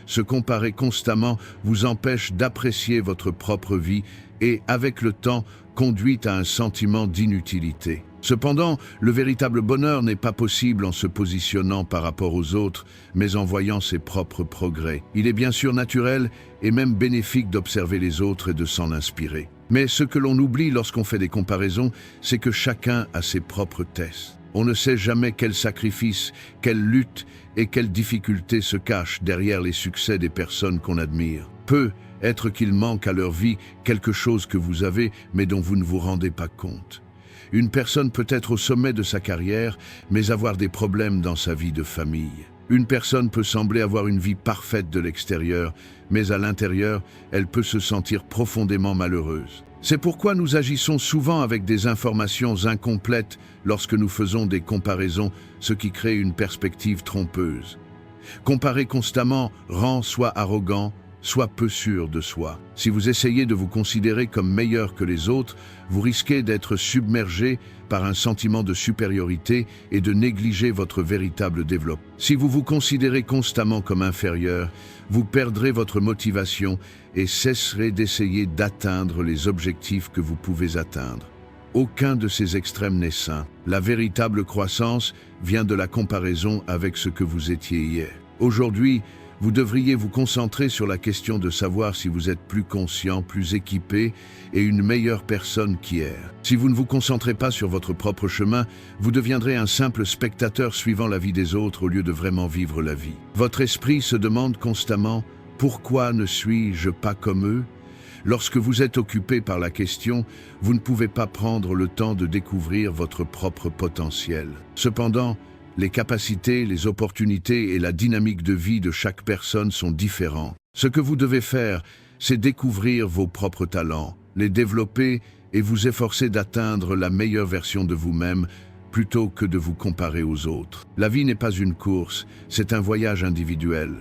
Se comparer constamment vous empêche d'apprécier votre propre vie et, avec le temps, conduit à un sentiment d'inutilité. Cependant, le véritable bonheur n'est pas possible en se positionnant par rapport aux autres, mais en voyant ses propres progrès. Il est bien sûr naturel et même bénéfique d'observer les autres et de s'en inspirer. Mais ce que l'on oublie lorsqu'on fait des comparaisons, c'est que chacun a ses propres tests. On ne sait jamais quels sacrifices, quelles luttes et quelles difficultés se cachent derrière les succès des personnes qu'on admire. Peut être qu'il manque à leur vie quelque chose que vous avez, mais dont vous ne vous rendez pas compte. Une personne peut être au sommet de sa carrière, mais avoir des problèmes dans sa vie de famille. Une personne peut sembler avoir une vie parfaite de l'extérieur, mais à l'intérieur, elle peut se sentir profondément malheureuse. C'est pourquoi nous agissons souvent avec des informations incomplètes lorsque nous faisons des comparaisons, ce qui crée une perspective trompeuse. Comparer constamment rend soit arrogant, soit peu sûr de soi. Si vous essayez de vous considérer comme meilleur que les autres, vous risquez d'être submergé par un sentiment de supériorité et de négliger votre véritable développement. Si vous vous considérez constamment comme inférieur, vous perdrez votre motivation et cesserez d'essayer d'atteindre les objectifs que vous pouvez atteindre. Aucun de ces extrêmes n'est sain. La véritable croissance vient de la comparaison avec ce que vous étiez hier. Aujourd'hui, vous devriez vous concentrer sur la question de savoir si vous êtes plus conscient, plus équipé et une meilleure personne qu'hier. Si vous ne vous concentrez pas sur votre propre chemin, vous deviendrez un simple spectateur suivant la vie des autres au lieu de vraiment vivre la vie. Votre esprit se demande constamment « Pourquoi ne suis-je pas comme eux ?» Lorsque vous êtes occupé par la question, vous ne pouvez pas prendre le temps de découvrir votre propre potentiel. Cependant, les capacités, les opportunités et la dynamique de vie de chaque personne sont différents. Ce que vous devez faire, c'est découvrir vos propres talents, les développer et vous efforcer d'atteindre la meilleure version de vous-même plutôt que de vous comparer aux autres. La vie n'est pas une course, c'est un voyage individuel.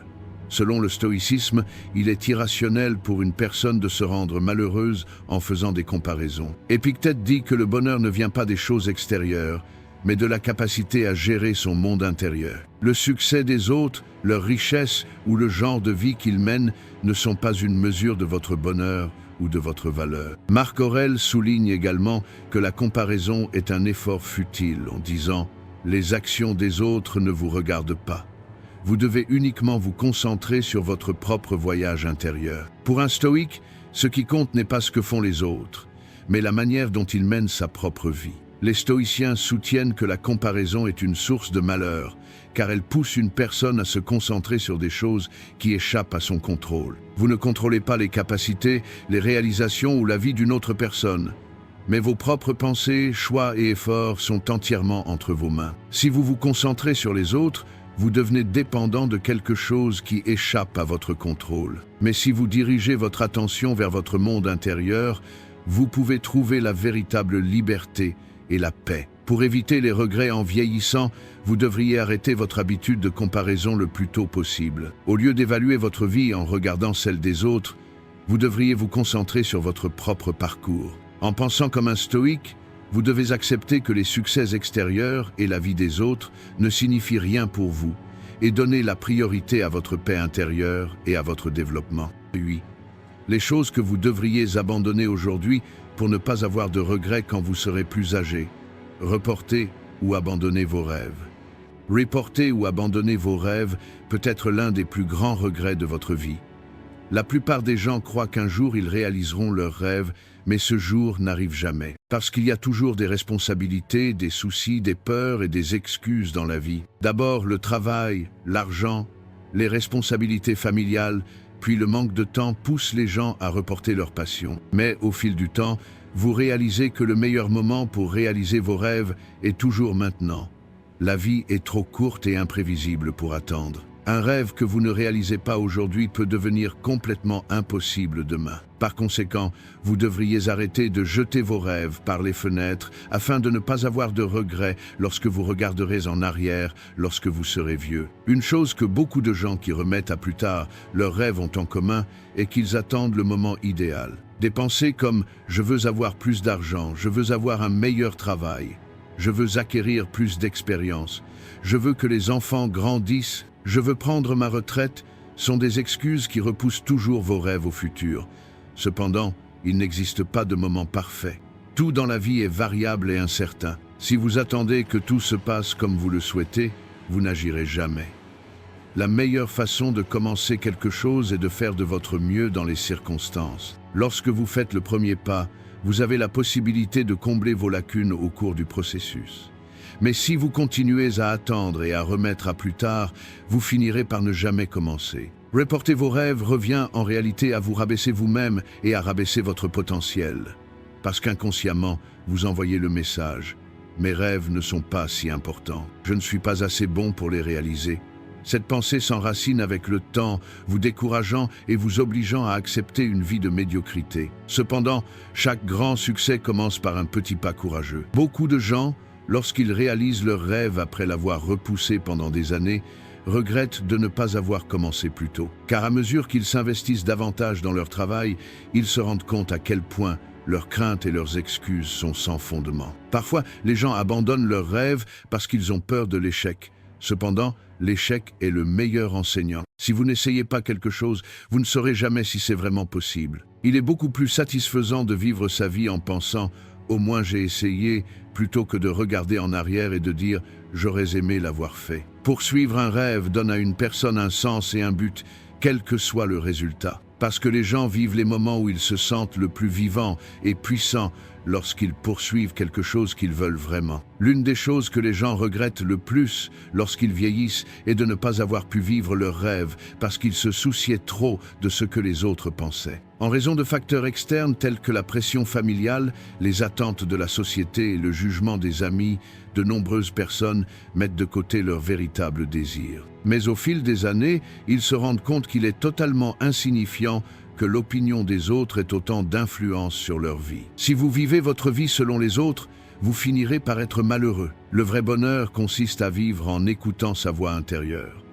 Selon le stoïcisme, il est irrationnel pour une personne de se rendre malheureuse en faisant des comparaisons. Épictète dit que le bonheur ne vient pas des choses extérieures, mais de la capacité à gérer son monde intérieur. Le succès des autres, leur richesse ou le genre de vie qu'ils mènent ne sont pas une mesure de votre bonheur ou de votre valeur. Marc Aurèle souligne également que la comparaison est un effort futile en disant « Les actions des autres ne vous regardent pas ». Vous devez uniquement vous concentrer sur votre propre voyage intérieur. Pour un stoïque, ce qui compte n'est pas ce que font les autres, mais la manière dont il mène sa propre vie. Les stoïciens soutiennent que la comparaison est une source de malheur, car elle pousse une personne à se concentrer sur des choses qui échappent à son contrôle. Vous ne contrôlez pas les capacités, les réalisations ou la vie d'une autre personne, mais vos propres pensées, choix et efforts sont entièrement entre vos mains. Si vous vous concentrez sur les autres, vous devenez dépendant de quelque chose qui échappe à votre contrôle. Mais si vous dirigez votre attention vers votre monde intérieur, vous pouvez trouver la véritable liberté et la paix. Pour éviter les regrets en vieillissant, vous devriez arrêter votre habitude de comparaison le plus tôt possible. Au lieu d'évaluer votre vie en regardant celle des autres, vous devriez vous concentrer sur votre propre parcours. En pensant comme un stoïque, vous devez accepter que les succès extérieurs et la vie des autres ne signifient rien pour vous et donner la priorité à votre paix intérieure et à votre développement. Oui, les choses que vous devriez abandonner aujourd'hui pour ne pas avoir de regrets quand vous serez plus âgé. Reporter ou abandonner vos rêves. Reporter ou abandonner vos rêves peut être l'un des plus grands regrets de votre vie. La plupart des gens croient qu'un jour ils réaliseront leurs rêves, mais ce jour n'arrive jamais. Parce qu'il y a toujours des responsabilités, des soucis, des peurs et des excuses dans la vie. D'abord le travail, l'argent, les responsabilités familiales, puis le manque de temps pousse les gens à reporter leur passion. Mais au fil du temps, vous réalisez que le meilleur moment pour réaliser vos rêves est toujours maintenant. La vie est trop courte et imprévisible pour attendre. Un rêve que vous ne réalisez pas aujourd'hui peut devenir complètement impossible demain. Par conséquent, vous devriez arrêter de jeter vos rêves par les fenêtres afin de ne pas avoir de regrets lorsque vous regarderez en arrière lorsque vous serez vieux. Une chose que beaucoup de gens qui remettent à plus tard leurs rêves ont en commun est qu'ils attendent le moment idéal. Des pensées comme « je veux avoir plus d'argent, je veux avoir un meilleur travail, je veux acquérir plus d'expérience, je veux que les enfants grandissent, je veux prendre ma retraite » sont des excuses qui repoussent toujours vos rêves au futur. Cependant, il n'existe pas de moment parfait. Tout dans la vie est variable et incertain. Si vous attendez que tout se passe comme vous le souhaitez, vous n'agirez jamais. La meilleure façon de commencer quelque chose est de faire de votre mieux dans les circonstances. Lorsque vous faites le premier pas, vous avez la possibilité de combler vos lacunes au cours du processus. Mais si vous continuez à attendre et à remettre à plus tard, vous finirez par ne jamais commencer. Reporter vos rêves revient en réalité à vous rabaisser vous-même et à rabaisser votre potentiel. Parce qu'inconsciemment, vous envoyez le message « Mes rêves ne sont pas si importants. Je ne suis pas assez bon pour les réaliser. » Cette pensée s'enracine avec le temps, vous décourageant et vous obligeant à accepter une vie de médiocrité. Cependant, chaque grand succès commence par un petit pas courageux. Beaucoup de gens, lorsqu'ils réalisent leur rêve après l'avoir repoussé pendant des années, regrettent de ne pas avoir commencé plus tôt. Car à mesure qu'ils s'investissent davantage dans leur travail, ils se rendent compte à quel point leurs craintes et leurs excuses sont sans fondement. Parfois, les gens abandonnent leurs rêves parce qu'ils ont peur de l'échec. Cependant, l'échec est le meilleur enseignant. Si vous n'essayez pas quelque chose, vous ne saurez jamais si c'est vraiment possible. Il est beaucoup plus satisfaisant de vivre sa vie en pensant « au moins j'ai essayé » plutôt que de regarder en arrière et de dire « j'aurais aimé l'avoir fait ». Poursuivre un rêve donne à une personne un sens et un but, quel que soit le résultat. Parce que les gens vivent les moments où ils se sentent le plus vivants et puissants lorsqu'ils poursuivent quelque chose qu'ils veulent vraiment. L'une des choses que les gens regrettent le plus lorsqu'ils vieillissent est de ne pas avoir pu vivre leurs rêves parce qu'ils se souciaient trop de ce que les autres pensaient. En raison de facteurs externes tels que la pression familiale, les attentes de la société et le jugement des amis, de nombreuses personnes mettent de côté leurs véritables désirs. Mais au fil des années, ils se rendent compte qu'il est totalement insignifiant que l'opinion des autres ait autant d'influence sur leur vie. Si vous vivez votre vie selon les autres, vous finirez par être malheureux. Le vrai bonheur consiste à vivre en écoutant sa voix intérieure.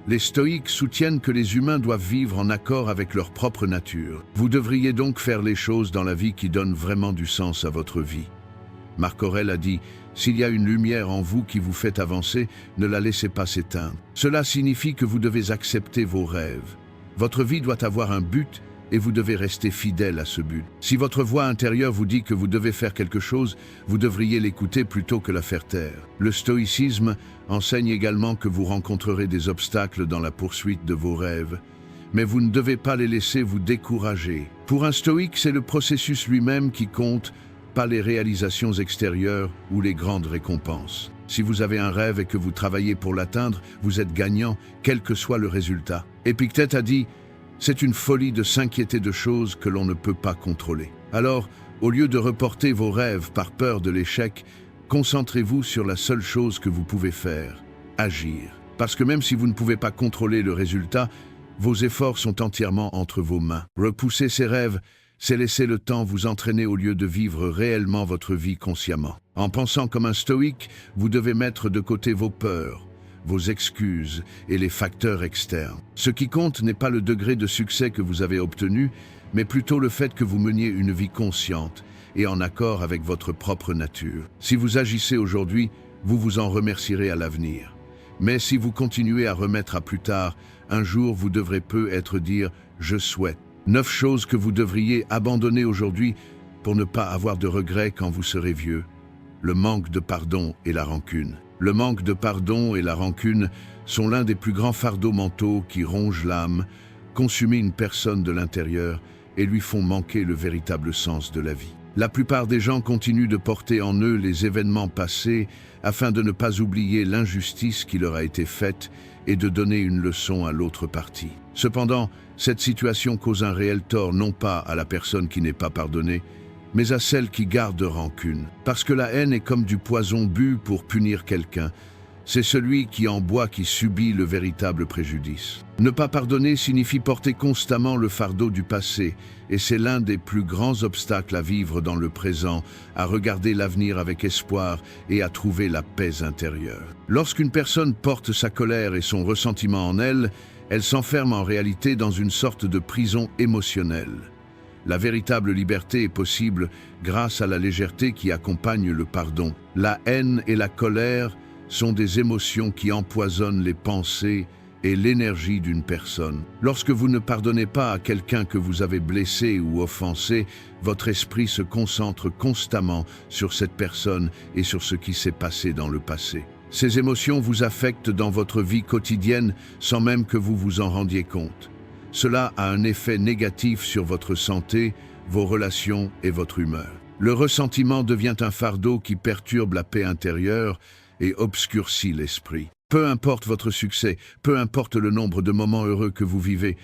Les stoïques soutiennent que les humains doivent vivre en accord avec leur propre nature. Vous devriez donc faire les choses dans la vie qui donnent vraiment du sens à votre vie. Marc Aurèle a dit « S'il y a une lumière en vous qui vous fait avancer, ne la laissez pas s'éteindre. » Cela signifie que vous devez accepter vos rêves. Votre vie doit avoir un but et vous devez rester fidèle à ce but. Si votre voix intérieure vous dit que vous devez faire quelque chose, vous devriez l'écouter plutôt que la faire taire. Le stoïcisme enseigne également que vous rencontrerez des obstacles dans la poursuite de vos rêves, mais vous ne devez pas les laisser vous décourager. Pour un stoïque, c'est le processus lui-même qui compte, pas les réalisations extérieures ou les grandes récompenses. Si vous avez un rêve et que vous travaillez pour l'atteindre, vous êtes gagnant, quel que soit le résultat. Épictète a dit « C'est une folie de s'inquiéter de choses que l'on ne peut pas contrôler ». Alors, au lieu de reporter vos rêves par peur de l'échec, concentrez-vous sur la seule chose que vous pouvez faire, agir. Parce que même si vous ne pouvez pas contrôler le résultat, vos efforts sont entièrement entre vos mains. Repousser ses rêves, c'est laisser le temps vous entraîner au lieu de vivre réellement votre vie consciemment. En pensant comme un stoïque, vous devez mettre de côté vos peurs, vos excuses et les facteurs externes. Ce qui compte n'est pas le degré de succès que vous avez obtenu, mais plutôt le fait que vous meniez une vie consciente et en accord avec votre propre nature. Si vous agissez aujourd'hui, vous vous en remercierez à l'avenir. Mais si vous continuez à remettre à plus tard, un jour vous devrez peut-être dire « je souhaite ». 9 choses que vous devriez abandonner aujourd'hui pour ne pas avoir de regrets quand vous serez vieux. Le manque de pardon et la rancune. Le manque de pardon et la rancune sont l'un des plus grands fardeaux mentaux qui rongent l'âme, consument une personne de l'intérieur et lui font manquer le véritable sens de la vie. La plupart des gens continuent de porter en eux les événements passés afin de ne pas oublier l'injustice qui leur a été faite et de donner une leçon à l'autre partie. Cependant, cette situation cause un réel tort non pas à la personne qui n'est pas pardonnée, mais à celle qui garde rancune. Parce que la haine est comme du poison bu pour punir quelqu'un. C'est celui qui en boit qui subit le véritable préjudice. Ne pas pardonner signifie porter constamment le fardeau du passé, et c'est l'un des plus grands obstacles à vivre dans le présent, à regarder l'avenir avec espoir et à trouver la paix intérieure. Lorsqu'une personne porte sa colère et son ressentiment en elle, elle s'enferme en réalité dans une sorte de prison émotionnelle. La véritable liberté est possible grâce à la légèreté qui accompagne le pardon. La haine et la colère sont des émotions qui empoisonnent les pensées et l'énergie d'une personne. Lorsque vous ne pardonnez pas à quelqu'un que vous avez blessé ou offensé, votre esprit se concentre constamment sur cette personne et sur ce qui s'est passé dans le passé. Ces émotions vous affectent dans votre vie quotidienne sans même que vous vous en rendiez compte. Cela a un effet négatif sur votre santé, vos relations et votre humeur. Le ressentiment devient un fardeau qui perturbe la paix intérieure et obscurcit l'esprit. Peu importe votre succès, peu importe le nombre de moments heureux que vous vivez,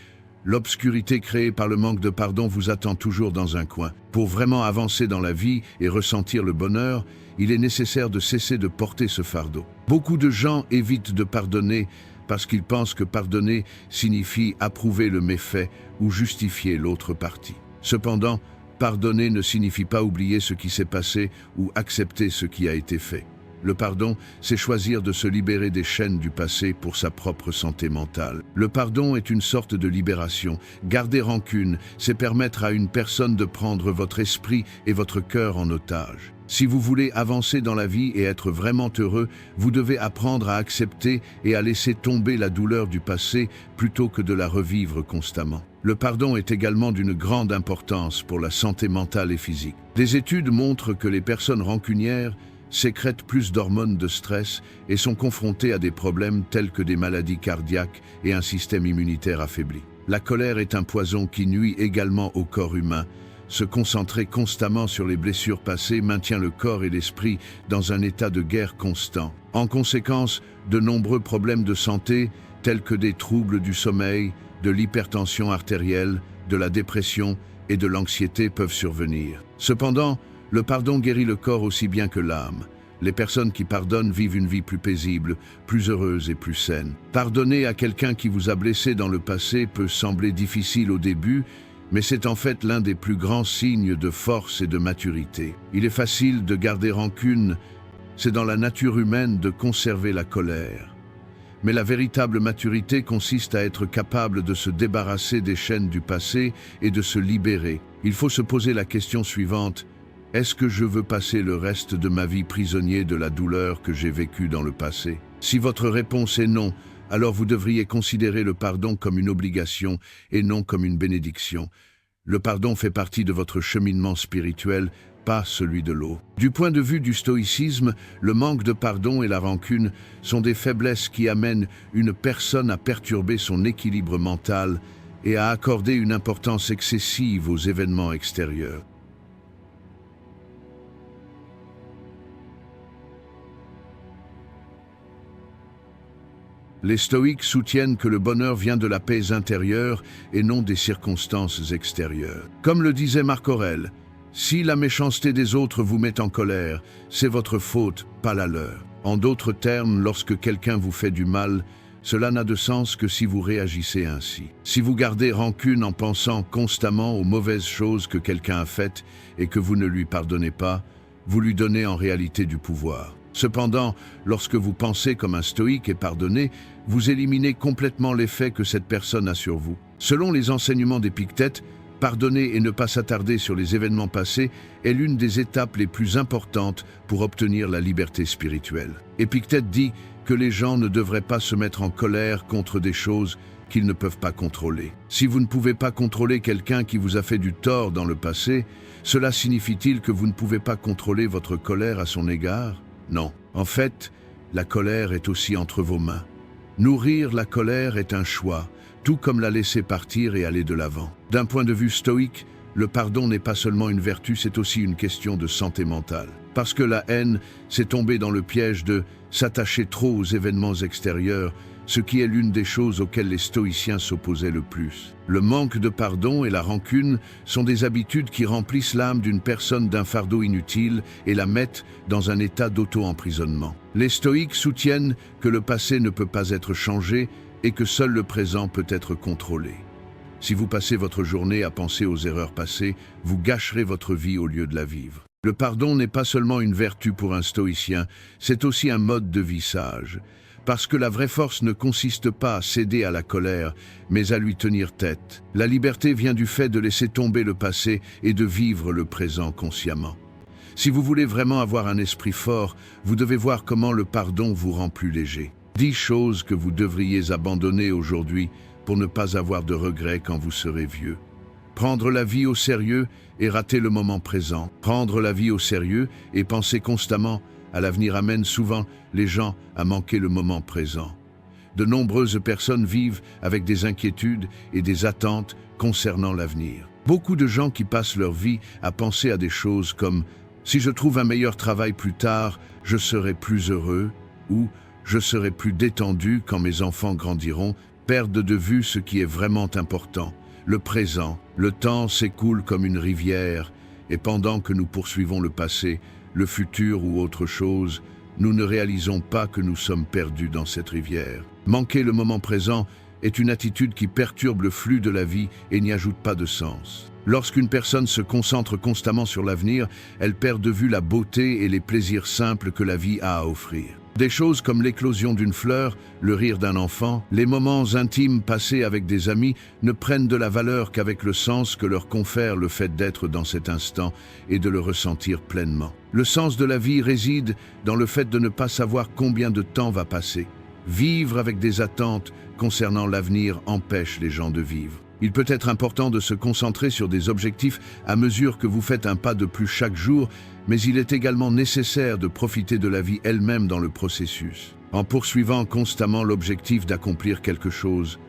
l'obscurité créée par le manque de pardon vous attend toujours dans un coin. Pour vraiment avancer dans la vie et ressentir le bonheur, il est nécessaire de cesser de porter ce fardeau. Beaucoup de gens évitent de pardonner parce qu'ils pensent que pardonner signifie approuver le méfait ou justifier l'autre partie. Cependant, pardonner ne signifie pas oublier ce qui s'est passé ou accepter ce qui a été fait. Le pardon, c'est choisir de se libérer des chaînes du passé pour sa propre santé mentale. Le pardon est une sorte de libération. Garder rancune, c'est permettre à une personne de prendre votre esprit et votre cœur en otage. Si vous voulez avancer dans la vie et être vraiment heureux, vous devez apprendre à accepter et à laisser tomber la douleur du passé plutôt que de la revivre constamment. Le pardon est également d'une grande importance pour la santé mentale et physique. Des études montrent que les personnes rancunières sécrètent plus d'hormones de stress et sont confrontées à des problèmes tels que des maladies cardiaques et un système immunitaire affaibli. La colère est un poison qui nuit également au corps humain. Se concentrer constamment sur les blessures passées maintient le corps et l'esprit dans un état de guerre constant. En conséquence, de nombreux problèmes de santé, tels que des troubles du sommeil, de l'hypertension artérielle, de la dépression et de l'anxiété peuvent survenir. Cependant, le pardon guérit le corps aussi bien que l'âme. Les personnes qui pardonnent vivent une vie plus paisible, plus heureuse et plus saine. Pardonner à quelqu'un qui vous a blessé dans le passé peut sembler difficile au début, mais c'est en fait l'un des plus grands signes de force et de maturité. Il est facile de garder rancune, c'est dans la nature humaine de conserver la colère. Mais la véritable maturité consiste à être capable de se débarrasser des chaînes du passé et de se libérer. Il faut se poser la question suivante: est-ce que je veux passer le reste de ma vie prisonnier de la douleur que j'ai vécue dans le passé? Si votre réponse est non, alors vous devriez considérer le pardon comme une obligation et non comme une bénédiction. Le pardon fait partie de votre cheminement spirituel, pas celui de l'eau. Du point de vue du stoïcisme, le manque de pardon et la rancune sont des faiblesses qui amènent une personne à perturber son équilibre mental et à accorder une importance excessive aux événements extérieurs. Les stoïques soutiennent que le bonheur vient de la paix intérieure et non des circonstances extérieures. Comme le disait Marc Aurèle, « Si la méchanceté des autres vous met en colère, c'est votre faute, pas la leur. » En d'autres termes, lorsque quelqu'un vous fait du mal, cela n'a de sens que si vous réagissez ainsi. Si vous gardez rancune en pensant constamment aux mauvaises choses que quelqu'un a faites et que vous ne lui pardonnez pas, vous lui donnez en réalité du pouvoir. Cependant, lorsque vous pensez comme un stoïque et pardonnez, vous éliminez complètement l'effet que cette personne a sur vous. Selon les enseignements d'Épictète, pardonner et ne pas s'attarder sur les événements passés est l'une des étapes les plus importantes pour obtenir la liberté spirituelle. Épictète dit que les gens ne devraient pas se mettre en colère contre des choses qu'ils ne peuvent pas contrôler. Si vous ne pouvez pas contrôler quelqu'un qui vous a fait du tort dans le passé, cela signifie-t-il que vous ne pouvez pas contrôler votre colère à son égard? Non. En fait, la colère est aussi entre vos mains. Nourrir la colère est un choix, tout comme la laisser partir et aller de l'avant. D'un point de vue stoïque, le pardon n'est pas seulement une vertu, c'est aussi une question de santé mentale. Parce que la haine, c'est tomber dans le piège de s'attacher trop aux événements extérieurs, ce qui est l'une des choses auxquelles les stoïciens s'opposaient le plus. Le manque de pardon et la rancune sont des habitudes qui remplissent l'âme d'une personne d'un fardeau inutile et la mettent dans un état d'auto-emprisonnement. Les stoïques soutiennent que le passé ne peut pas être changé et que seul le présent peut être contrôlé. Si vous passez votre journée à penser aux erreurs passées, vous gâcherez votre vie au lieu de la vivre. Le pardon n'est pas seulement une vertu pour un stoïcien, c'est aussi un mode de vie sage. Parce que la vraie force ne consiste pas à céder à la colère, mais à lui tenir tête. La liberté vient du fait de laisser tomber le passé et de vivre le présent consciemment. Si vous voulez vraiment avoir un esprit fort, vous devez voir comment le pardon vous rend plus léger. 10 choses que vous devriez abandonner aujourd'hui pour ne pas avoir de regrets quand vous serez vieux. Prendre la vie au sérieux et rater le moment présent. Prendre la vie au sérieux et penser constamment à l'avenir amène souvent les gens à manquer le moment présent. De nombreuses personnes vivent avec des inquiétudes et des attentes concernant l'avenir. Beaucoup de gens qui passent leur vie à penser à des choses comme « si je trouve un meilleur travail plus tard, je serai plus heureux » ou « je serai plus détendu quand mes enfants grandiront », perdent de vue ce qui est vraiment important. Le présent, le temps s'écoule comme une rivière, et pendant que nous poursuivons le passé, le futur ou autre chose, nous ne réalisons pas que nous sommes perdus dans cette rivière. Manquer le moment présent est une attitude qui perturbe le flux de la vie et n'y ajoute pas de sens. Lorsqu'une personne se concentre constamment sur l'avenir, elle perd de vue la beauté et les plaisirs simples que la vie a à offrir. Des choses comme l'éclosion d'une fleur, le rire d'un enfant, les moments intimes passés avec des amis ne prennent de la valeur qu'avec le sens que leur confère le fait d'être dans cet instant et de le ressentir pleinement. Le sens de la vie réside dans le fait de ne pas savoir combien de temps va passer. Vivre avec des attentes concernant l'avenir empêche les gens de vivre. Il peut être important de se concentrer sur des objectifs à mesure que vous faites un pas de plus chaque jour, mais il est également nécessaire de profiter de la vie elle-même dans le processus. En poursuivant constamment l'objectif d'accomplir quelque chose,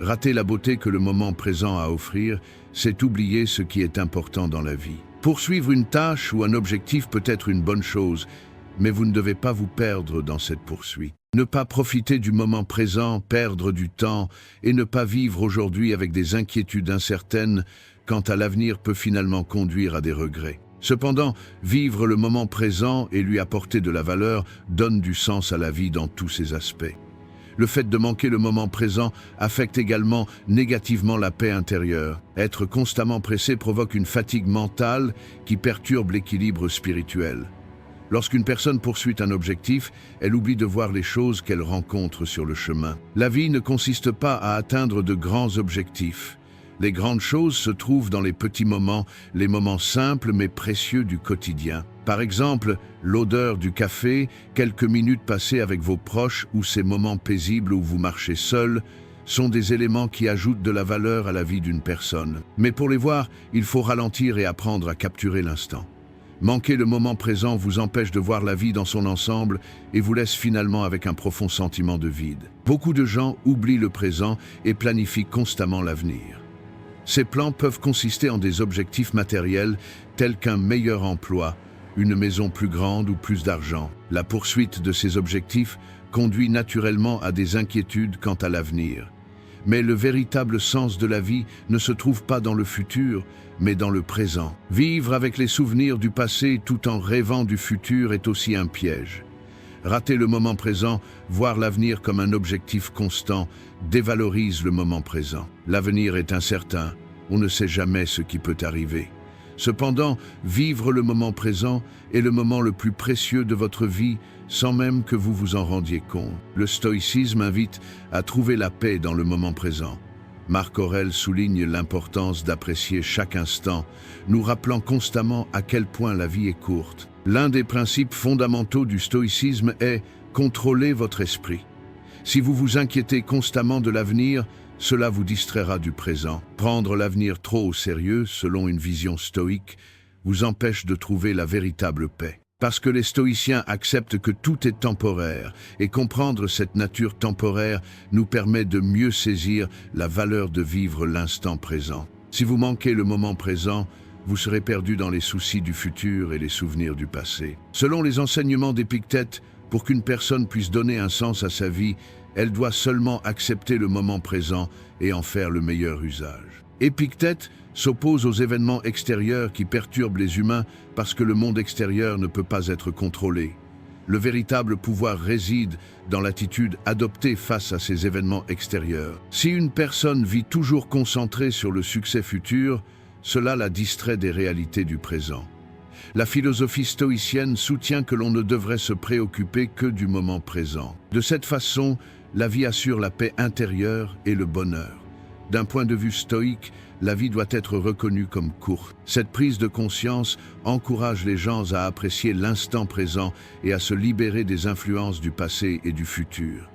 rater la beauté que le moment présent a à offrir, c'est oublier ce qui est important dans la vie. Poursuivre une tâche ou un objectif peut être une bonne chose, mais vous ne devez pas vous perdre dans cette poursuite. Ne pas profiter du moment présent, perdre du temps et ne pas vivre aujourd'hui avec des inquiétudes incertaines quant à l'avenir peut finalement conduire à des regrets. Cependant, vivre le moment présent et lui apporter de la valeur donne du sens à la vie dans tous ses aspects. Le fait de manquer le moment présent affecte également négativement la paix intérieure. Être constamment pressé provoque une fatigue mentale qui perturbe l'équilibre spirituel. Lorsqu'une personne poursuit un objectif, elle oublie de voir les choses qu'elle rencontre sur le chemin. La vie ne consiste pas à atteindre de grands objectifs. Les grandes choses se trouvent dans les petits moments, les moments simples mais précieux du quotidien. Par exemple, l'odeur du café, quelques minutes passées avec vos proches ou ces moments paisibles où vous marchez seul, sont des éléments qui ajoutent de la valeur à la vie d'une personne. Mais pour les voir, il faut ralentir et apprendre à capturer l'instant. Manquer le moment présent vous empêche de voir la vie dans son ensemble et vous laisse finalement avec un profond sentiment de vide. Beaucoup de gens oublient le présent et planifient constamment l'avenir. Ces plans peuvent consister en des objectifs matériels tels qu'un meilleur emploi, une maison plus grande ou plus d'argent. La poursuite de ces objectifs conduit naturellement à des inquiétudes quant à l'avenir. Mais le véritable sens de la vie ne se trouve pas dans le futur, mais dans le présent. Vivre avec les souvenirs du passé tout en rêvant du futur est aussi un piège. Rater le moment présent, voir l'avenir comme un objectif constant, dévalorise le moment présent. L'avenir est incertain, on ne sait jamais ce qui peut arriver. Cependant, vivre le moment présent est le moment le plus précieux de votre vie, sans même que vous vous en rendiez compte. Le stoïcisme invite à trouver la paix dans le moment présent. Marc Aurèle souligne l'importance d'apprécier chaque instant, nous rappelant constamment à quel point la vie est courte. L'un des principes fondamentaux du stoïcisme est « contrôler votre esprit ». Si vous vous inquiétez constamment de l'avenir, cela vous distraira du présent. Prendre l'avenir trop au sérieux, selon une vision stoïque, vous empêche de trouver la véritable paix. Parce que les stoïciens acceptent que tout est temporaire, et comprendre cette nature temporaire nous permet de mieux saisir la valeur de vivre l'instant présent. Si vous manquez le moment présent, vous serez perdu dans les soucis du futur et les souvenirs du passé. Selon les enseignements d'Épictète, pour qu'une personne puisse donner un sens à sa vie, elle doit seulement accepter le moment présent et en faire le meilleur usage. Épictète s'oppose aux événements extérieurs qui perturbent les humains parce que le monde extérieur ne peut pas être contrôlé. Le véritable pouvoir réside dans l'attitude adoptée face à ces événements extérieurs. Si une personne vit toujours concentrée sur le succès futur, cela la distrait des réalités du présent. La philosophie stoïcienne soutient que l'on ne devrait se préoccuper que du moment présent. De cette façon, la vie assure la paix intérieure et le bonheur. D'un point de vue stoïque, la vie doit être reconnue comme courte. Cette prise de conscience encourage les gens à apprécier l'instant présent et à se libérer des influences du passé et du futur.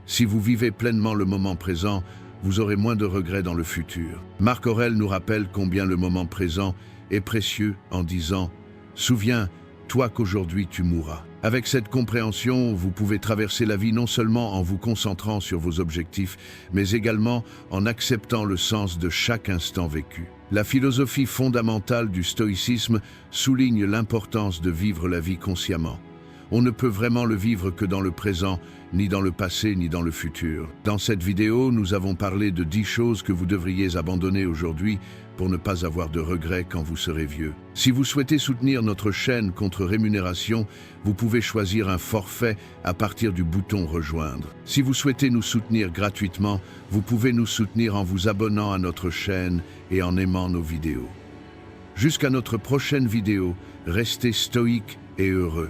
Si vous vivez pleinement le moment présent, vous aurez moins de regrets dans le futur. Marc Aurèle nous rappelle combien le moment présent est précieux en disant « Souviens-toi qu'aujourd'hui tu mourras ». Avec cette compréhension, vous pouvez traverser la vie non seulement en vous concentrant sur vos objectifs, mais également en acceptant le sens de chaque instant vécu. La philosophie fondamentale du stoïcisme souligne l'importance de vivre la vie consciemment. On ne peut vraiment le vivre que dans le présent, ni dans le passé, ni dans le futur. Dans cette vidéo, nous avons parlé de 10 choses que vous devriez abandonner aujourd'hui pour ne pas avoir de regrets quand vous serez vieux. Si vous souhaitez soutenir notre chaîne contre rémunération, vous pouvez choisir un forfait à partir du bouton « Rejoindre ». Si vous souhaitez nous soutenir gratuitement, vous pouvez nous soutenir en vous abonnant à notre chaîne et en aimant nos vidéos. Jusqu'à notre prochaine vidéo, restez stoïques et heureux.